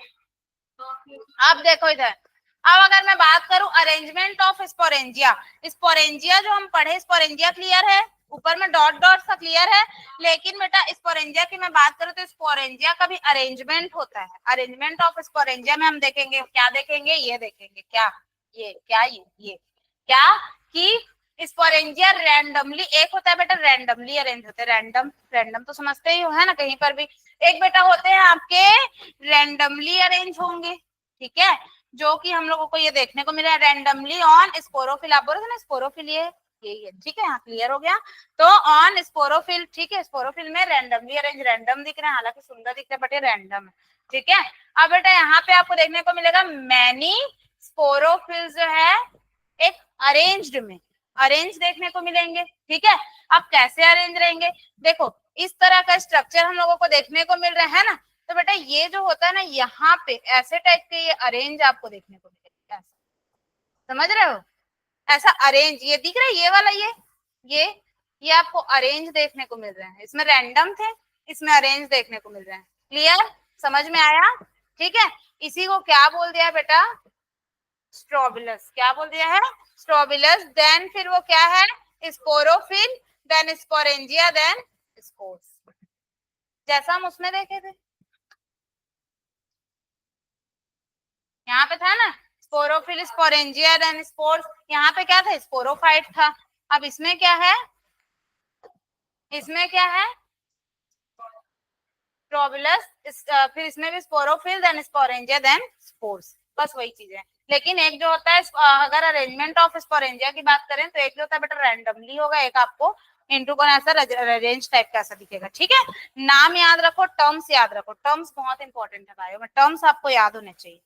अब देखो इधर, अब अगर मैं बात करूं अरेंजमेंट ऑफ स्पोरेंजिया, स्पोरेंजिया जो हम पढ़े, स्पोरेंजिया क्लियर है, ऊपर में डॉट डॉट सा क्लियर है। लेकिन बेटा स्पोरेंजिया की मैं बात करूं तो स्पोरेंजिया का भी अरेंजमेंट होता है। अरेंजमेंट ऑफ स्पोरेंजिया में हम देखेंगे, क्या देखेंगे, ये देखेंगे, क्या ये, क्या ये क्या कि स्पोरेंजिया रैंडमली, एक होता है बेटा रैंडमली अरेंज होते हैं, रैंडम, रैंडम तो समझते ही हो है ना, कहीं पर भी एक बेटा होते हैं आपके रैंडमली अरेंज होंगे, ठीक है, जो कि हम लोगों को ये देखने को मिला है रैंडमली ऑन स्पोरोफिल। आप बोल रहे थे ना स्पोरोफिल, ये यही है, ठीक है, यहाँ क्लियर हो गया। तो ऑन स्पोरोफिल, ठीक है, स्पोरोफिल में रैंडमली अरेंज, रैंडम दिख रहे हैं, हालांकि सुंदर दिख रहे हैं बट ये रैंडम है, ठीक है। अब बेटा यहाँ पे आपको देखने को मिलेगा मैनी स्पोरोफिल जो है एक अरेंज्ड में, अरेंज देखने को मिलेंगे, ठीक है। अब कैसे अरेंज रहेंगे, देखो इस तरह का स्ट्रक्चर हम लोगों को देखने को मिल रहा है ना, तो बेटा ये जो होता है ना, यहाँ पे ऐसे टाइप के ये अरेंज आपको देखने को मिलेगा, ऐसा समझ रहे हो, ऐसा अरेंज, ये दिख रहा है ये वाला, ये आपको अरेंज देखने को मिल रहे हैं। इसमें रैंडम थे, इसमें अरेंज देखने को मिल रहे हैं। क्लियर, समझ में आया, ठीक है। इसी को क्या बोल दिया बेटा, स्ट्रोबिलस। क्या बोल दिया है, स्ट्रोबिलस। देन फिर वो क्या है, sporophyll, then sporangia, then spores, जैसा हम उसमें देखे थे, यहाँ पे था ना स्पोरोफिल, स्पोरेंजिया, देन स्पोर्स। यहाँ पे क्या था, स्पोरोफाइट था। अब इसमें क्या है, इसमें क्या है, स्ट्रोबिलस, फिर इसमें भी sporophyll, then sporangia, then spores, बस वही चीज है। लेकिन एक जो होता है, अगर अरेंजमेंट ऑफ स्पोरेंजिया की बात करें तो एक जो होता है बेटा रैंडमली होगा, एक आपको इनटू को ऐसा रेंज टाइप का ऐसा दिखेगा, ठीक है। नाम याद रखो, टर्म्स याद रखो, टर्म्स बहुत इंपॉर्टेंट है बायो में, टर्म्स आपको याद होने चाहिए।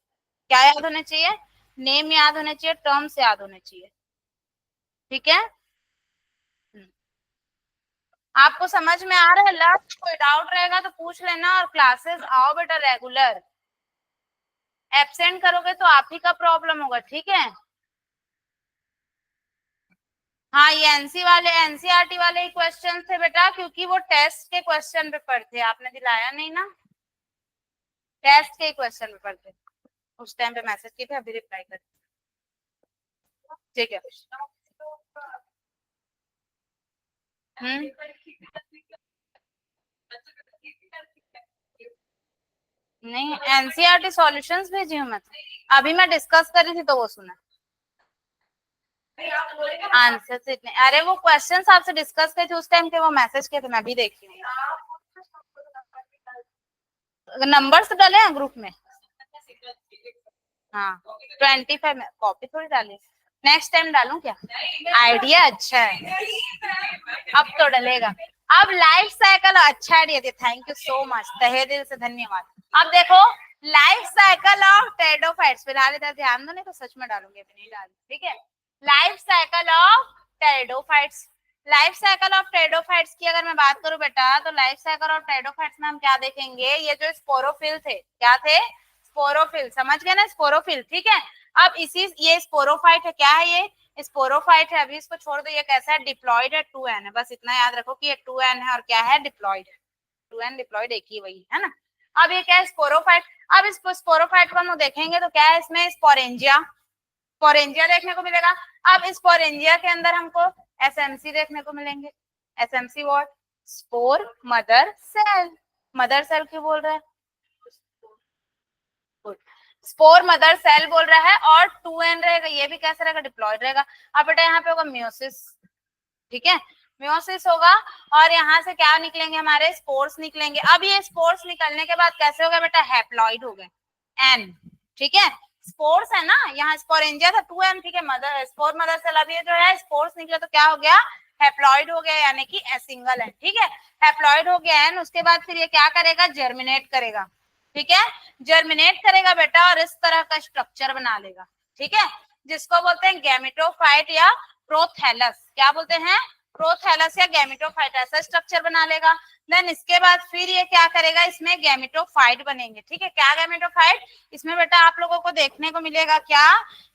क्या याद होने चाहिए, नेम याद होने चाहिए, टर्म्स याद होने चाहिए, ठीक है। आपको समझ में आ रहा है, लास्ट कोई डाउट रहेगा तो पूछ लेना, और क्लासेस आओ बेटा रेगुलर, एब्सेंट करोगे तो आप ही का प्रॉब्लम होगा, ठीक है। हाँ ये एनसी वाले, एनसीईआरटी वाले ही क्वेश्चन थे बेटा, क्योंकि वो टेस्ट के क्वेश्चन पेपर थे, आपने दिलाया नहीं ना, टेस्ट के क्वेश्चन पेपर थे, उस टाइम पे मैसेज किए थे, अभी रिप्लाई कर, ठीक है। हम्म, नहीं एनसीईआरटी सॉल्यूशंस भेजी हूँ मैं तो, अभी मैं डिस्कस कर रही थी तो वो सुना, आंसर से इतने, अरे वो क्वेश्चंस आपसे डिस्कस किए थे उस टाइम के, वो मैसेज किए थे, मैं भी देखी हूँ। नंबर्स डाले हैं ग्रुप में, हाँ 25 कॉपी थोड़ी डाली, नेक्स्ट टाइम डालूं क्या, आइडिया अच्छा है, अब तो डलेगा। अब लाइफ साइकिल, अच्छा आइडिया दिया, थैंक यू सो मच, तहे दिल से धन्यवाद। अब देखो लाइफ साइकिल ऑफ टेरिडोफाइट्स, फिलहाल इधर ध्यान दो, नहीं तो सच में डालूंगी, अभी नहीं डालूंगी, ठीक है। Life cycle of pteridophytes, life cycle of pteridophytes की अगर मैं बात करूं बेटा, तो लाइफ साइकिल ऑफ टेरिडोफाइट्स में हम क्या देखेंगे, ये जो स्पोरोफिल थे, क्या थे, स्पोरोफिल, समझ गए ना, स्पोरोफिल, ठीक है। अब इसी, ये स्पोरोफाइट है, क्या है ये, स्पोरोफाइट है, अभी इसको छोड़ दो, ये कैसा है, डिप्लॉइड है, 2n है, बस इतना याद रखो कि ये 2n है, और क्या है, डिप्लॉइड है, 2n डिप्लॉइड एक ही वही है ना। अब ये क्या है, स्पोरोफाइट। अब इस स्पोरोफाइट को हम लोग देखेंगे तो क्या है इसमें, स्पोरेंजिया, स्पोरेंजिया देखने को मिलेगा। अब स्पोरेंजिया के अंदर हमको एसएमसी देखने को मिलेंगे। SMC what, spore mother cell. Mother cell क्यों बोल रहा है, स्पोर मदर सेल बोल रहा है, और 2n रहेगा, ये भी कैसे रहेगा, डिप्लॉयड रहेगा। अब बेटा यहाँ पे होगा म्योसिस, ठीक है, म्योसिस होगा, और यहाँ से क्या निकलेंगे, हमारे स्पोर्स निकलेंगे। अब ये स्पोर्स निकलने के बाद कैसे होगा बेटा, हैप्लॉइड हो गए, एन, ठीक है, स्पोर्स है ना, यहाँ स्पोरेंजिया था 2n, ठीक है, मदर स्पोर मदर सेल। अब ये जो है स्पोर्स निकले तो क्या हो गया, हैप्लॉइड हो गया, यानी कि सिंगल एन, ठीक है, हैप्लॉइड हो गया एन। उसके बाद फिर ये क्या करेगा, जर्मिनेट करेगा, ठीक है, जर्मिनेट करेगा बेटा, और इस तरह का स्ट्रक्चर बना लेगा, ठीक है, जिसको बोलते हैं गैमेटोफाइट या प्रोथैलस। क्या बोलते हैं, प्रोथैलस या गैमेटोफाइट, ऐसा स्ट्रक्चर बना लेगा। देन इसके बाद फिर ये क्या करेगा, इसमें गैमेटोफाइट बनेंगे, ठीक है, क्या गैमेटोफाइट, इसमें बेटा आप लोगों को देखने को मिलेगा क्या,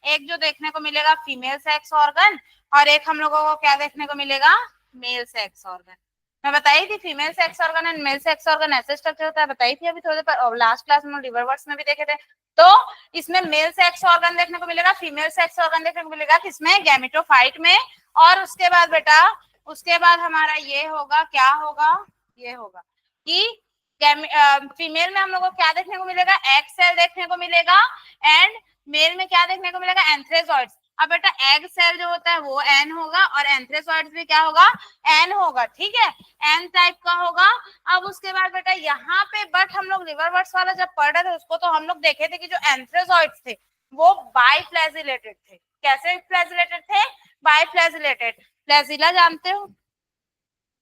एक जो देखने को मिलेगा फीमेल सेक्स ऑर्गन, और एक हम लोगों को क्या देखने को मिलेगा, मेल सेक्स ऑर्गन। मैं बताई थी female sex organ and mail sex organ ऐसे स्ट्रक्चर होता है, बताई थी अभी थोड़े पर, लास्ट क्लास में लिवर वर्ड्स में भी देखे थे। तो इसमें मेल सेक्स ऑर्गन देखने को मिलेगा, फीमेल सेक्स ऑर्गन देखने को मिलेगा, किसमें, गैमेटोफाइट में। और उसके बाद बेटा, उसके बाद हमारा ये होगा, क्या होगा, ये होगा कि फीमेल में हम लोग को क्या देखने को मिलेगा, एग सेल देखने को मिलेगा, एंड मेल में क्या देखने को मिलेगा, एंथ्रेजॉइड्स। अब बेटा एग सेल जो होता है वो एन होगा, और एंथ्रेजॉइड्स भी क्या होगा, एन होगा, ठीक है, एन टाइप का होगा। अब उसके बाद बेटा यहाँ पे, बट हम लोग लिवरवर्ट्स वाला जब पढ़ रहे थे उसको तो हम लोग देखे थे कि जो एंथ्रेजॉइड्स थे वो बाइफ्लैजिलेटेड थे। कैसे फ्लैजिलेटेड थे, बाइफ्लैजिलेटेड। फ्लैजिला जानते हो,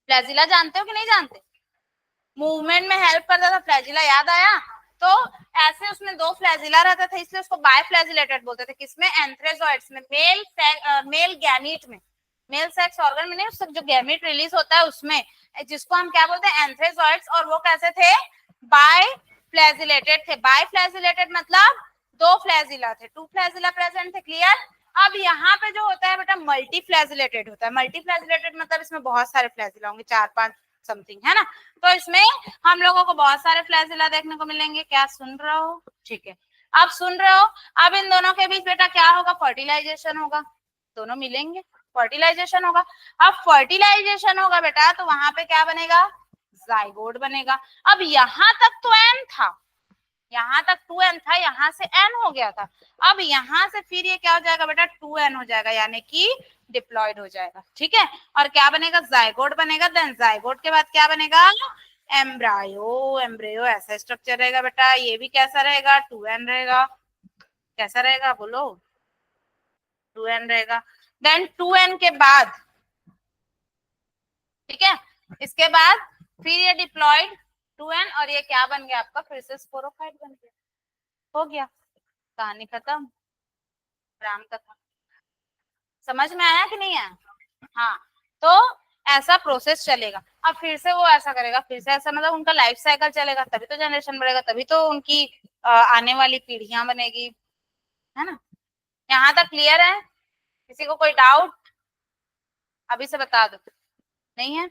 फ्लैजिला जानते हो कि नहीं जानते, मूवमेंट में हेल्प करता था, फ्लैजिला याद आया। तो ऐसे उसमें दो फ्लैजिला रहता था, इसलिए उसको बाइफ्लैजिलेटेड बोलते थे। किसमें, एंथ्रेजॉइड्स में, मेल गैमीट में, मेल सेक्स ऑर्गन में नहीं, उससे जो गैमीट रिलीज होता है उसमें, जिसको हम क्या बोलते हैं, एंथ्रेजॉइड्स। और वो कैसे थे, बाइफ्लैजिलेटेड थे। बाइफ्लैजिलेटेड मतलब दो फ्लैजिला थे, 2 फ्लैजिला प्रेजेंट थे, क्लियर। अब यहाँ पे जो होता है बेटा मल्टी फ्लैजिलेटेड होता है। मल्टी फ्लैजिलेटेड मतलब इसमें बहुत सारे फ्लैजिला होंगे, 4-5 समथिंग, है ना। तो इसमें हम लोगों को बहुत सारे फ्लैजिला देखने को मिलेंगे। क्या सुन रहे हो, ठीक है, आप सुन रहे हो। अब इन दोनों के बीच बेटा क्या होगा, फर्टिलाइजेशन होगा, दोनों मिलेंगे, फर्टिलाइजेशन होगा। अब फर्टिलाइजेशन होगा बेटा तो वहां पे क्या बनेगा, जाइगोट बनेगा। अब यहाँ तक तो एन था, यहाँ तक 2n था, यहाँ से n हो गया था। अब यहाँ से फिर ये क्या हो जाएगा बेटा, 2n हो जाएगा, यानी कि डिप्लॉयड हो जाएगा, ठीक है। और क्या बनेगा, जाइगोट बनेगा। देन जाइगोट के बाद क्या बनेगा, एम्ब्रायो। एम्ब्रायो ऐसा स्ट्रक्चर रहेगा बेटा, ये भी कैसा रहेगा, 2n रहेगा। कैसा रहेगा बोलो, 2n रहेगा। देन 2n के बाद, ठीक है, इसके बाद फिर ये डिप्लॉयड 2n, और ये क्या बन गया आपका, फिर से स्पोरोफाइट बन गया, हो गया, कहानी खत्म, राम कथा। समझ में आया कि नहीं आया, हाँ। तो ऐसा प्रोसेस चलेगा। अब फिर से वो ऐसा करेगा, फिर से ऐसा, मतलब उनका लाइफ साइकिल चलेगा, तभी तो जनरेशन बढ़ेगा, तभी तो उनकी आने वाली पीढ़ियां बनेगी, है ना। यहाँ तक क्लियर है, किसी को कोई डाउट, अभी से बता दो, नहीं है।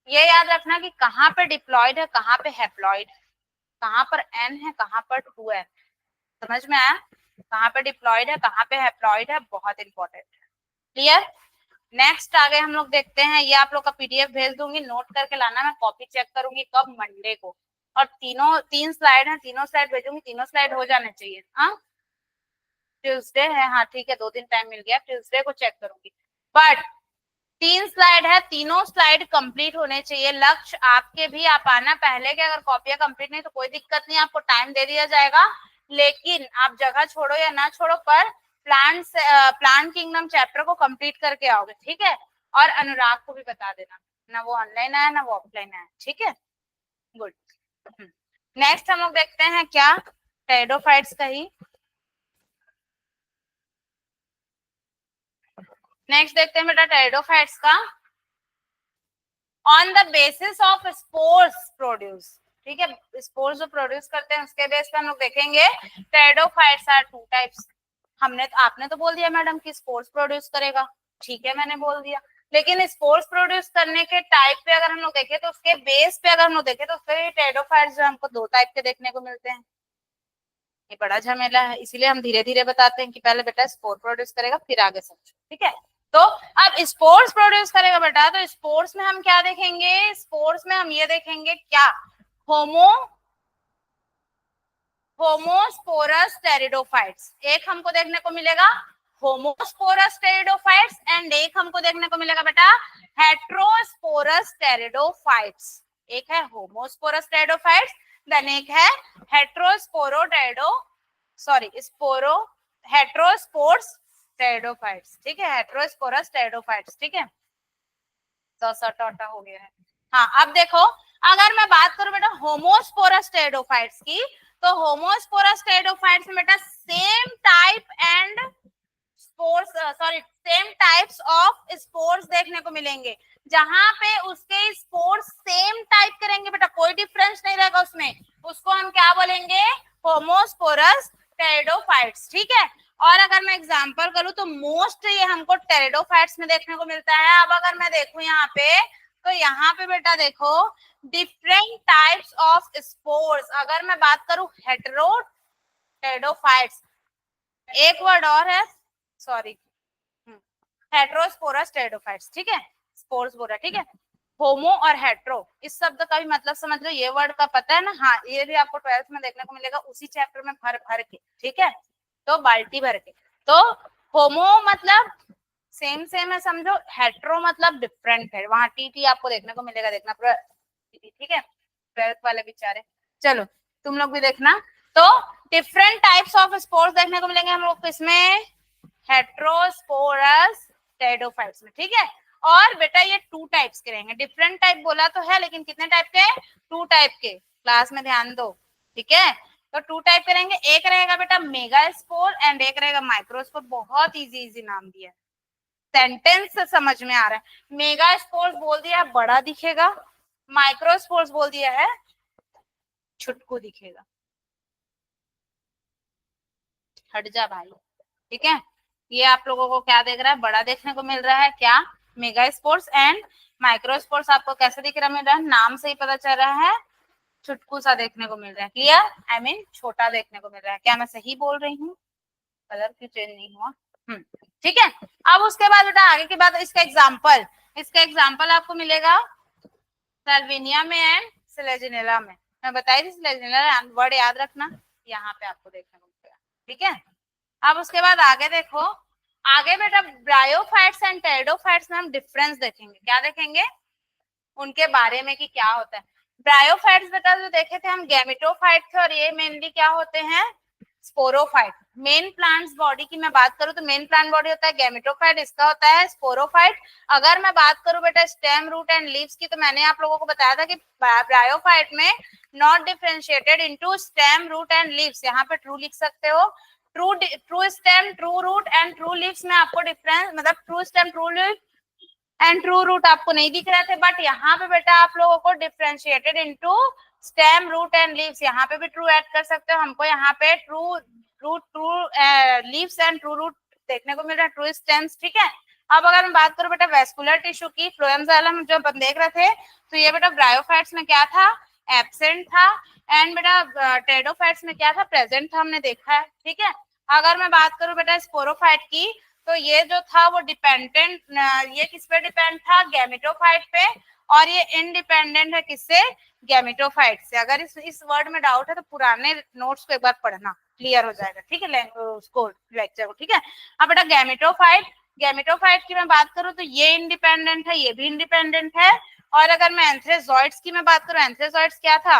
ये याद रखना कि कहाँ पे डिप्लॉयड है, कहाँ पे हैप्लॉयड, कहाँ पर एन है, कहाँ पर 2n। समझ में आया, कहाँ पे डिप्लॉयड है, कहाँ पे हैप्लॉयड है, बहुत इंपॉर्टेंट है, क्लियर। नेक्स्ट आगे हम लोग देखते हैं, ये आप लोग का पीडीएफ भेज दूंगी, नोट करके लाना, मैं कॉपी चेक करूंगी कब, मंडे को। और 3 स्लाइड है, 3 स्लाइड भेजूंगी, 3 स्लाइड हो जाने चाहिए। हाँ, ट्यूसडे है, हाँ ठीक है, 2 दिन टाइम मिल गया, ट्यूसडे को चेक करूंगी। बट 3 स्लाइड है, तीनों स्लाइड कंप्लीट होने चाहिए। लक्ष्य आपके भी, आप आना पहले के, अगर कॉपियां कंप्लीट नहीं तो कोई दिक्कत नहीं, आपको टाइम दे दिया जाएगा। लेकिन आप जगह छोड़ो या ना छोड़ो, पर प्लांट किंगडम चैप्टर को कंप्लीट करके आओगे, ठीक है। और अनुराग को भी बता देना, ना वो ऑनलाइन आया ना वो ऑफलाइन आया, ठीक है, गुड। नेक्स्ट हम लोग देखते हैं क्या, टेरिडोफाइट्स का ही। नेक्स्ट देखते हैं बेटा टेरिडोफाइट्स का, on the basis of spores produce, ठीक है, स्पोर्स जो प्रोड्यूस करते हैं उसके बेस पे हम लोग देखेंगे। Pteridophytes are 2 types. आपने तो बोल दिया मैडम कि स्पोर्स प्रोड्यूस करेगा, ठीक है, मैंने बोल दिया, लेकिन स्पोर्स प्रोड्यूस करने के टाइप पे अगर हम लोग देखें तो उसके बेस पे अगर हम लोग देखें तो उसके टेरिडोफाइट्स जो हमको दो टाइप के देखने को मिलते हैं। ये बड़ा झमेला है, इसीलिए हम धीरे धीरे बताते हैं कि पहले बेटा स्पोर प्रोड्यूस करेगा फिर आगे समझो, ठीक है। तो अब स्पोर्स प्रोड्यूस करेगा बेटा, तो स्पोर्स में हम क्या देखेंगे, स्पोर्स में हम ये देखेंगे क्या, होमोस्पोरस टेरिडोफाइट्स, एक हमको देखने को मिलेगा होमोस्पोरस टेरिडोफाइट्स एंड एक हमको देखने को मिलेगा बेटा हेट्रोस्पोरस टेरिडोफाइट्स। एक है होमोस्पोरस टेरिडोफाइट्स, देन एक है हेट्रोस्पोर्स टेरिडोफाइट्स, ठीक है, हेट्रोस्पोरस टेरिडोफाइट्स, ठीक है। तो टोटा हो गया है। हाँ, अब देखो अगर मैं बात करूं बेटा होमोस्पोरस टेरिडोफाइट्स की, तो होमोस्पोरस टेरिडोफाइट्स में बेटा same type and spores same types of spores देखने को मिलेंगे, जहां पे उसके स्पोर्स सेम टाइप के रहेंगे बेटा, कोई डिफरेंस नहीं रहेगा उसमें, उसको हम क्या बोलेंगे, होमोस्पोरस टेरिडोफाइट्स, ठीक है। और अगर मैं एग्जांपल करूं तो मोस्ट ये हमको टेरिडोफाइट्स में देखने को मिलता है। अब अगर मैं देखूं यहाँ पे, तो यहाँ पे बेटा देखो डिफरेंट टाइप्स ऑफ स्पोर्स, अगर मैं बात करूं हेटेरो टेरिडोफाइट्स, एक वर्ड और है, सॉरी, हेट्रोस्पोरस टेरिडोफाइट्स, ठीक है, स्पोर्स बोला, ठीक है। होमो और हेट्रो, इस शब्द का भी मतलब समझ लो, ये वर्ड का पता है ना, हाँ, ये भी आपको 12th में देखने को मिलेगा उसी चैप्टर में भर भर के, ठीक है, तो बाल्टी भर के। तो होमो मतलब सेम सेम है समझो, हेट्रो मतलब डिफरेंट है, वहां टी आपको देखने को मिलेगा, देखना, ठीक है, 12th वाले बेचारे, चलो तुम लोग भी देखना। तो डिफरेंट टाइप्स ऑफ स्पोर्स देखने को मिलेंगे हम लोग इसमें हेट्रोस्पोरस टेरिडोफाइट्स में, ठीक है। और बेटा ये टू टाइप्स के रहेंगे, डिफरेंट टाइप बोला तो है लेकिन कितने टाइप के, टू टाइप के, क्लास में ध्यान दो, ठीक है। तो टू टाइप के रहेंगे, एक रहेगा बेटा मेगा स्पोर एंड एक रहेगा माइक्रोस्पोर, बहुत इजी इजी नाम दिया, सेंटेंस से समझ में आ रहा है। मेगा स्पोर्स बोल दिया है बड़ा दिखेगा, माइक्रोस्पोर्स बोल दिया है छुटकू दिखेगा, हट जा भाई, ठीक है। ये आप लोगों को क्या देख रहा है, बड़ा देखने को मिल रहा है, क्या, mega sports and micro sports आपको कैसे दिख रहा मिल रहा है, नाम से ही पता चल रहा है, छुटकू सा देखने को मिल रहा है, क्लियर, आई मीन छोटा देखने को मिल रहा है। क्या मैं सही बोल रही हूँ, कलर क्यों चेंज नहीं हुआ, ठीक है। अब उसके बाद बेटा आगे की बात, इसका एग्जाम्पल आपको मिलेगा साल्विनिया में एंड सिलेजिनेला में, मैं बताई थी सिलेजिनेला वर्ड याद रखना, यहाँ पे आपको देखने को मिलेगा, ठीक है। अब उसके बाद आगे देखो, आगे बेटा ब्रायोफाइट्स एंड टेरिडोफाइट्स में हम डिफरेंस देखेंगे, क्या देखेंगे उनके बारे में कि क्या होता है। ब्रायोफाइट्स बेटा जो देखे थे हम गैमेटोफाइट थे, और ये मेनली क्या होते हैं, स्पोरोफाइट। मेन प्लांट्स बॉडी की मैं बात करूं तो मेन प्लांट बॉडी होता है गैमेटोफाइट, इसका होता है स्पोरोफाइट। अगर मैं बात करूं बेटा स्टेम, रूट एंड लीव्स की, तो मैंने आप लोगों को बताया था कि ब्रायोफाइट में not differentiated into stem, root and leaves, यहाँ पे ट्रू लिख सकते हो, true stem, true root and true leaves में आपको डिफरेंस, मतलब true stem, true leave and true root आपको नहीं दिख रहे थे, बट यहाँ पे बेटा आप लोगों को differentiated into stem, root and leaves, यहाँ पे भी ट्रू ऐड कर सकते हो, हमको यहाँ पे true root, true leaves and true root देखने को मिल रहा है, ट्रू स्टेम्स, ठीक है। अब अगर मैं बात करूं बेटा वेस्कुलर टिश्यू की, फ्लोएम जाइलम जो हम देख रहे थे, तो ये बेटा ब्रायोफाइट्स में क्या था, एब्सेंट था, एंड बेटा टेरिडोफाइट्स में क्या था, प्रेजेंट था, हमने देखा है, ठीक है। अगर मैं बात करूं बेटा स्पोरोफाइट की, तो ये जो था वो डिपेंडेंट, ये किस पे डिपेंड था, गैमेटोफाइट पे, और ये इंडिपेंडेंट है किससे, गैमेटोफाइट से। अगर इस वर्ड में डाउट है तो पुराने नोट्स को एक बार पढ़ना, क्लियर हो जाएगा, ठीक है, उसको लेक्चर को, ठीक है। अब बेटा गैमेटोफाइट की मैं बात करूं तो ये इंडिपेंडेंट है, ये भी इंडिपेंडेंट है। और अगर मैं एंथ्रेजॉइड्स की मैं बात करूं, एंथ्रेजॉइड्स क्या था,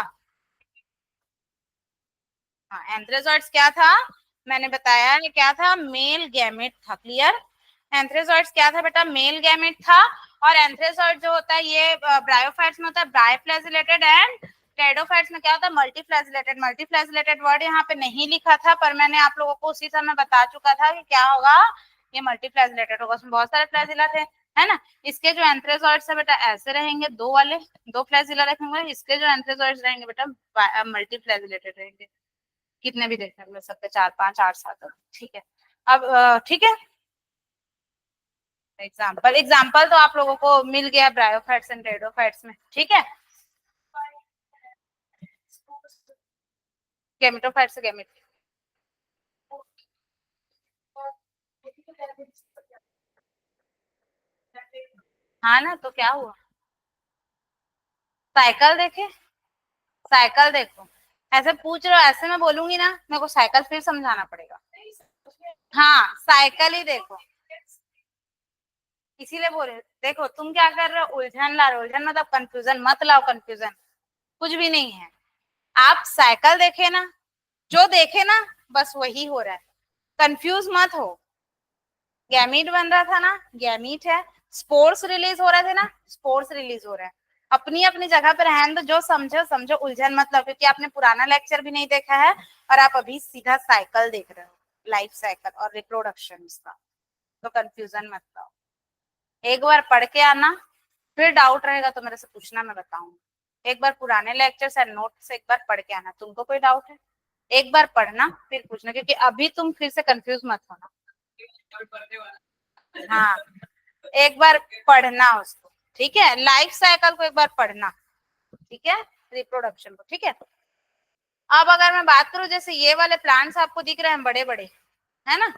हाँ, एंथ्रेजॉइड्स क्या था, मैंने बताया है क्या था, मेल गैमेट था, क्लियर। एंथ्रेजॉइड्स क्या था बेटा, मेल गैमेट था। और एंथ्रेजॉइड जो होता है ये ब्रायोफाइट्स में होता है ब्राइफ्लैजिलेटेड, एंड टेरिडोफाइट्स में क्या होता है, मल्टीफ्लैजिलेटेड। मल्टीफ्लैजिलेटेड वर्ड यहाँ पे नहीं लिखा था, पर मैंने आप लोगों को उसी समय बता चुका था कि क्या होगा, ये मल्टीफ्लैजिलेटेड होगा, उसमें बहुत सारे फ्लैजिला थे, है ना। इसके जो एंथ्रेजॉइड्स है बेटा ऐसे रहेंगे, दो वाले, दो फ्लैजिला रखेंगे, इसके जो एंथ्रेजॉइड्स रहेंगे बेटा मल्टीफ्लैजिलेटेड रहेंगे, कितने भी देखने को मिल सकते, 4 5 8 7, ठीक है। अब ठीक है, एग्जाम्पल तो आप लोगों को मिल गया ब्रायोफाइट्स एंड टेरिडोफाइट्स में, ठीक है। गेमेटोफाइट से गेमेट, हाँ ना, तो क्या हुआ? साइकिल देखे, साइकिल देखो, ऐसे पूछ रहे हो, ऐसे मैं बोलूंगी ना, मेरे को साइकिल फिर समझाना पड़ेगा। हाँ, साइकिल ही देखो, इसीलिए बोल रहे, देखो तुम क्या कर रहे हो, उलझन ला रहे हो, उलझन मतलब कंफ्यूजन मत लाओ, कंफ्यूजन कुछ भी नहीं है। आप साइकिल देखे ना, जो देखे ना बस वही हो रहा है, कंफ्यूज मत हो। गैमीट बन रहा था ना, गैमीट है। स्पोर्स रिलीज हो रहे थे ना, स्पोर्स रिलीज हो रहा है। अपनी अपनी जगह पे रहने दो, जो समझो समझो, उलझन मतलब, क्योंकि आपने पुराना लेक्चर भी नहीं देखा है और आप अभी सीधा साइकिल देख रहे हो, लाइफ साइकिल और रिप्रोडक्शन का, तो कंफ्यूजन मत लो। एक बार पढ़ के आना, फिर डाउट रहेगा तो मेरे से पूछना, मैं बताऊंगी। एक बार पुराने लेक्चर्स एंड नोट से एक बार पढ़ के आना, तुमको कोई डाउट है एक बार पढ़ना फिर पूछना, क्योंकि अभी तुम फिर से कंफ्यूज मत होना। हाँ, एक बार पढ़ना उसको, ठीक है, लाइफ साइकिल को एक बार पढ़ना, ठीक है, रिप्रोडक्शन को, ठीक है। अब अगर मैं बात करूं, जैसे ये वाले प्लांट्स आपको दिख रहे हैं बड़े बड़े, है ना,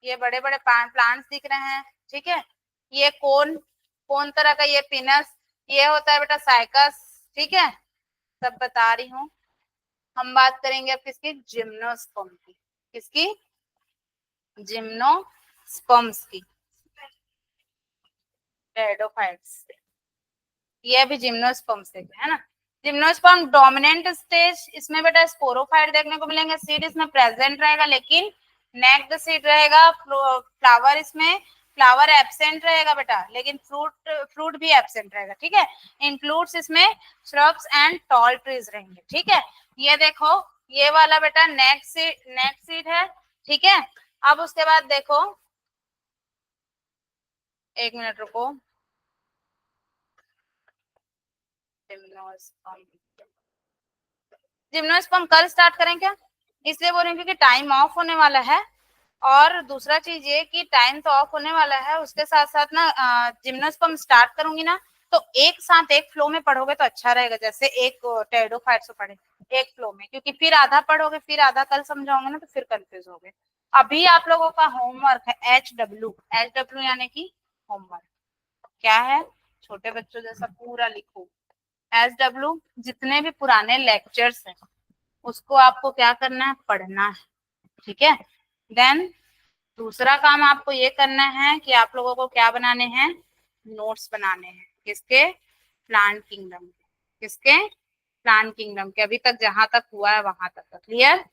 ये बड़े बड़े प्लांट्स दिख रहे हैं, ठीक है। ये कौन कौन तरह का, ये पिनस, ये होता है बेटा साइकस, ठीक है, सब बता रही हूँ। हम बात करेंगे अब किसकी, जिम्नोस्पर्म की, किसकी, जिम्नोस्पर्म्स की, टेरिडोफाइट्स, ये भी जिम्नोस्पर्म से है ना। जिम्नोस्पर्म डोमिनेंट स्टेज, इसमें बेटा स्पोरोफाइट देखने को मिलेंगे, सीड इसमें प्रेजेंट रहेगा लेकिन नेक्ड सीड रहेगा, फ्लावर इसमें, फ्लावर एब्सेंट रहेगा बेटा, लेकिन फ्रूट फ्रूट भी एब्सेंट रहेगा, ठीक है। इंक्लूड्स इसमें श्रब्स एंड टॉल ट्रीज रहेंगे, ठीक है। ये देखो, ये वाला बेटा नेक्स्ट सीड है, ठीक है। अब उसके बाद देखो, एक मिनट रुको, जिम्नोस्पर्म, जिम्नोस्पर्म कल स्टार्ट करें क्या, इसलिए बोल रही हूँ क्योंकि टाइम ऑफ होने वाला है। और दूसरा चीज ये कि टाइम तो ऑफ होने वाला है, उसके साथ साथ ना जिम्नोस्पर्म स्टार्ट करूंगी ना, तो एक साथ एक फ्लो में पढ़ोगे तो अच्छा रहेगा, जैसे एक टेरिडोफाइट से पढ़े एक फ्लो में, क्योंकि फिर आधा पढ़ोगे फिर आधा कल समझाओगे ना, तो फिर कंफ्यूज होगे। अभी आप लोगों का होमवर्क है एच डब्ल्यू यानी कि होमवर्क क्या है, छोटे बच्चों जैसा पूरा लिखो। एच डब्ल्यू जितने भी पुराने लेक्चर्स हैं उसको आपको क्या करना है, पढ़ना है, ठीक है। देन दूसरा काम आपको ये करना है कि आप लोगों को क्या बनाने हैं, नोट्स बनाने हैं, किसके, प्लांट किंगडम, किसके, प्लांट किंगडम के, अभी तक जहां तक हुआ है वहां तक का क्लियर।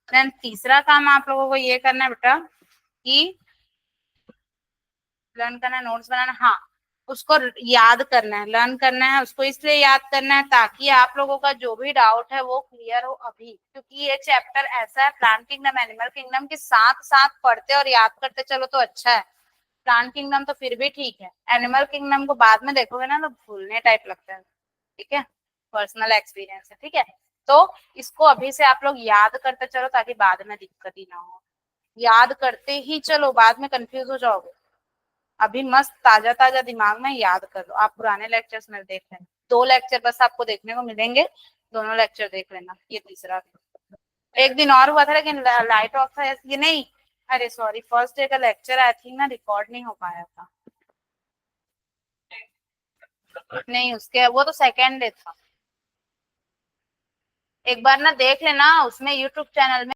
देन तीसरा काम आप लोगों को ये करना है बेटा कि लर्न करना है, नोट्स बनाना, हाँ, उसको याद करना है, लर्न करना है, उसको इसलिए याद करना है ताकि आप लोगों का जो भी डाउट है वो क्लियर हो अभी, क्योंकि ये चैप्टर ऐसा है, प्लांट किंगडम एनिमल किंगडम के साथ साथ पढ़ते और याद करते चलो तो अच्छा है। प्लांट किंगडम तो फिर भी ठीक है, एनिमल किंगडम को बाद में देखोगे ना तो भूलने टाइप लगता है, ठीक है, पर्सनल एक्सपीरियंस है, ठीक है। तो इसको अभी से आप लोग याद करते चलो ताकि बाद में दिक्कत ही ना हो, याद करते ही चलो, बाद में कंफ्यूज हो जाओगे। अभी मस्त ताजा ताजा दिमाग में याद कर लो, आप पुराने लेक्चर्स में देख लेना, 2 लेक्चर बस आपको देखने को मिलेंगे, दोनों लेक्चर देख लेना, ये तीसरा एक दिन और हुआ था लेकिन लाइट ऑफ था ये नहीं, अरे सॉरी, फर्स्ट डे का लेक्चर आई थिंक ना रिकॉर्ड नहीं हो पाया था, नहीं उसके वो तो सेकेंड डे था। एक बार ना देख लेना उसमें यूट्यूब चैनल में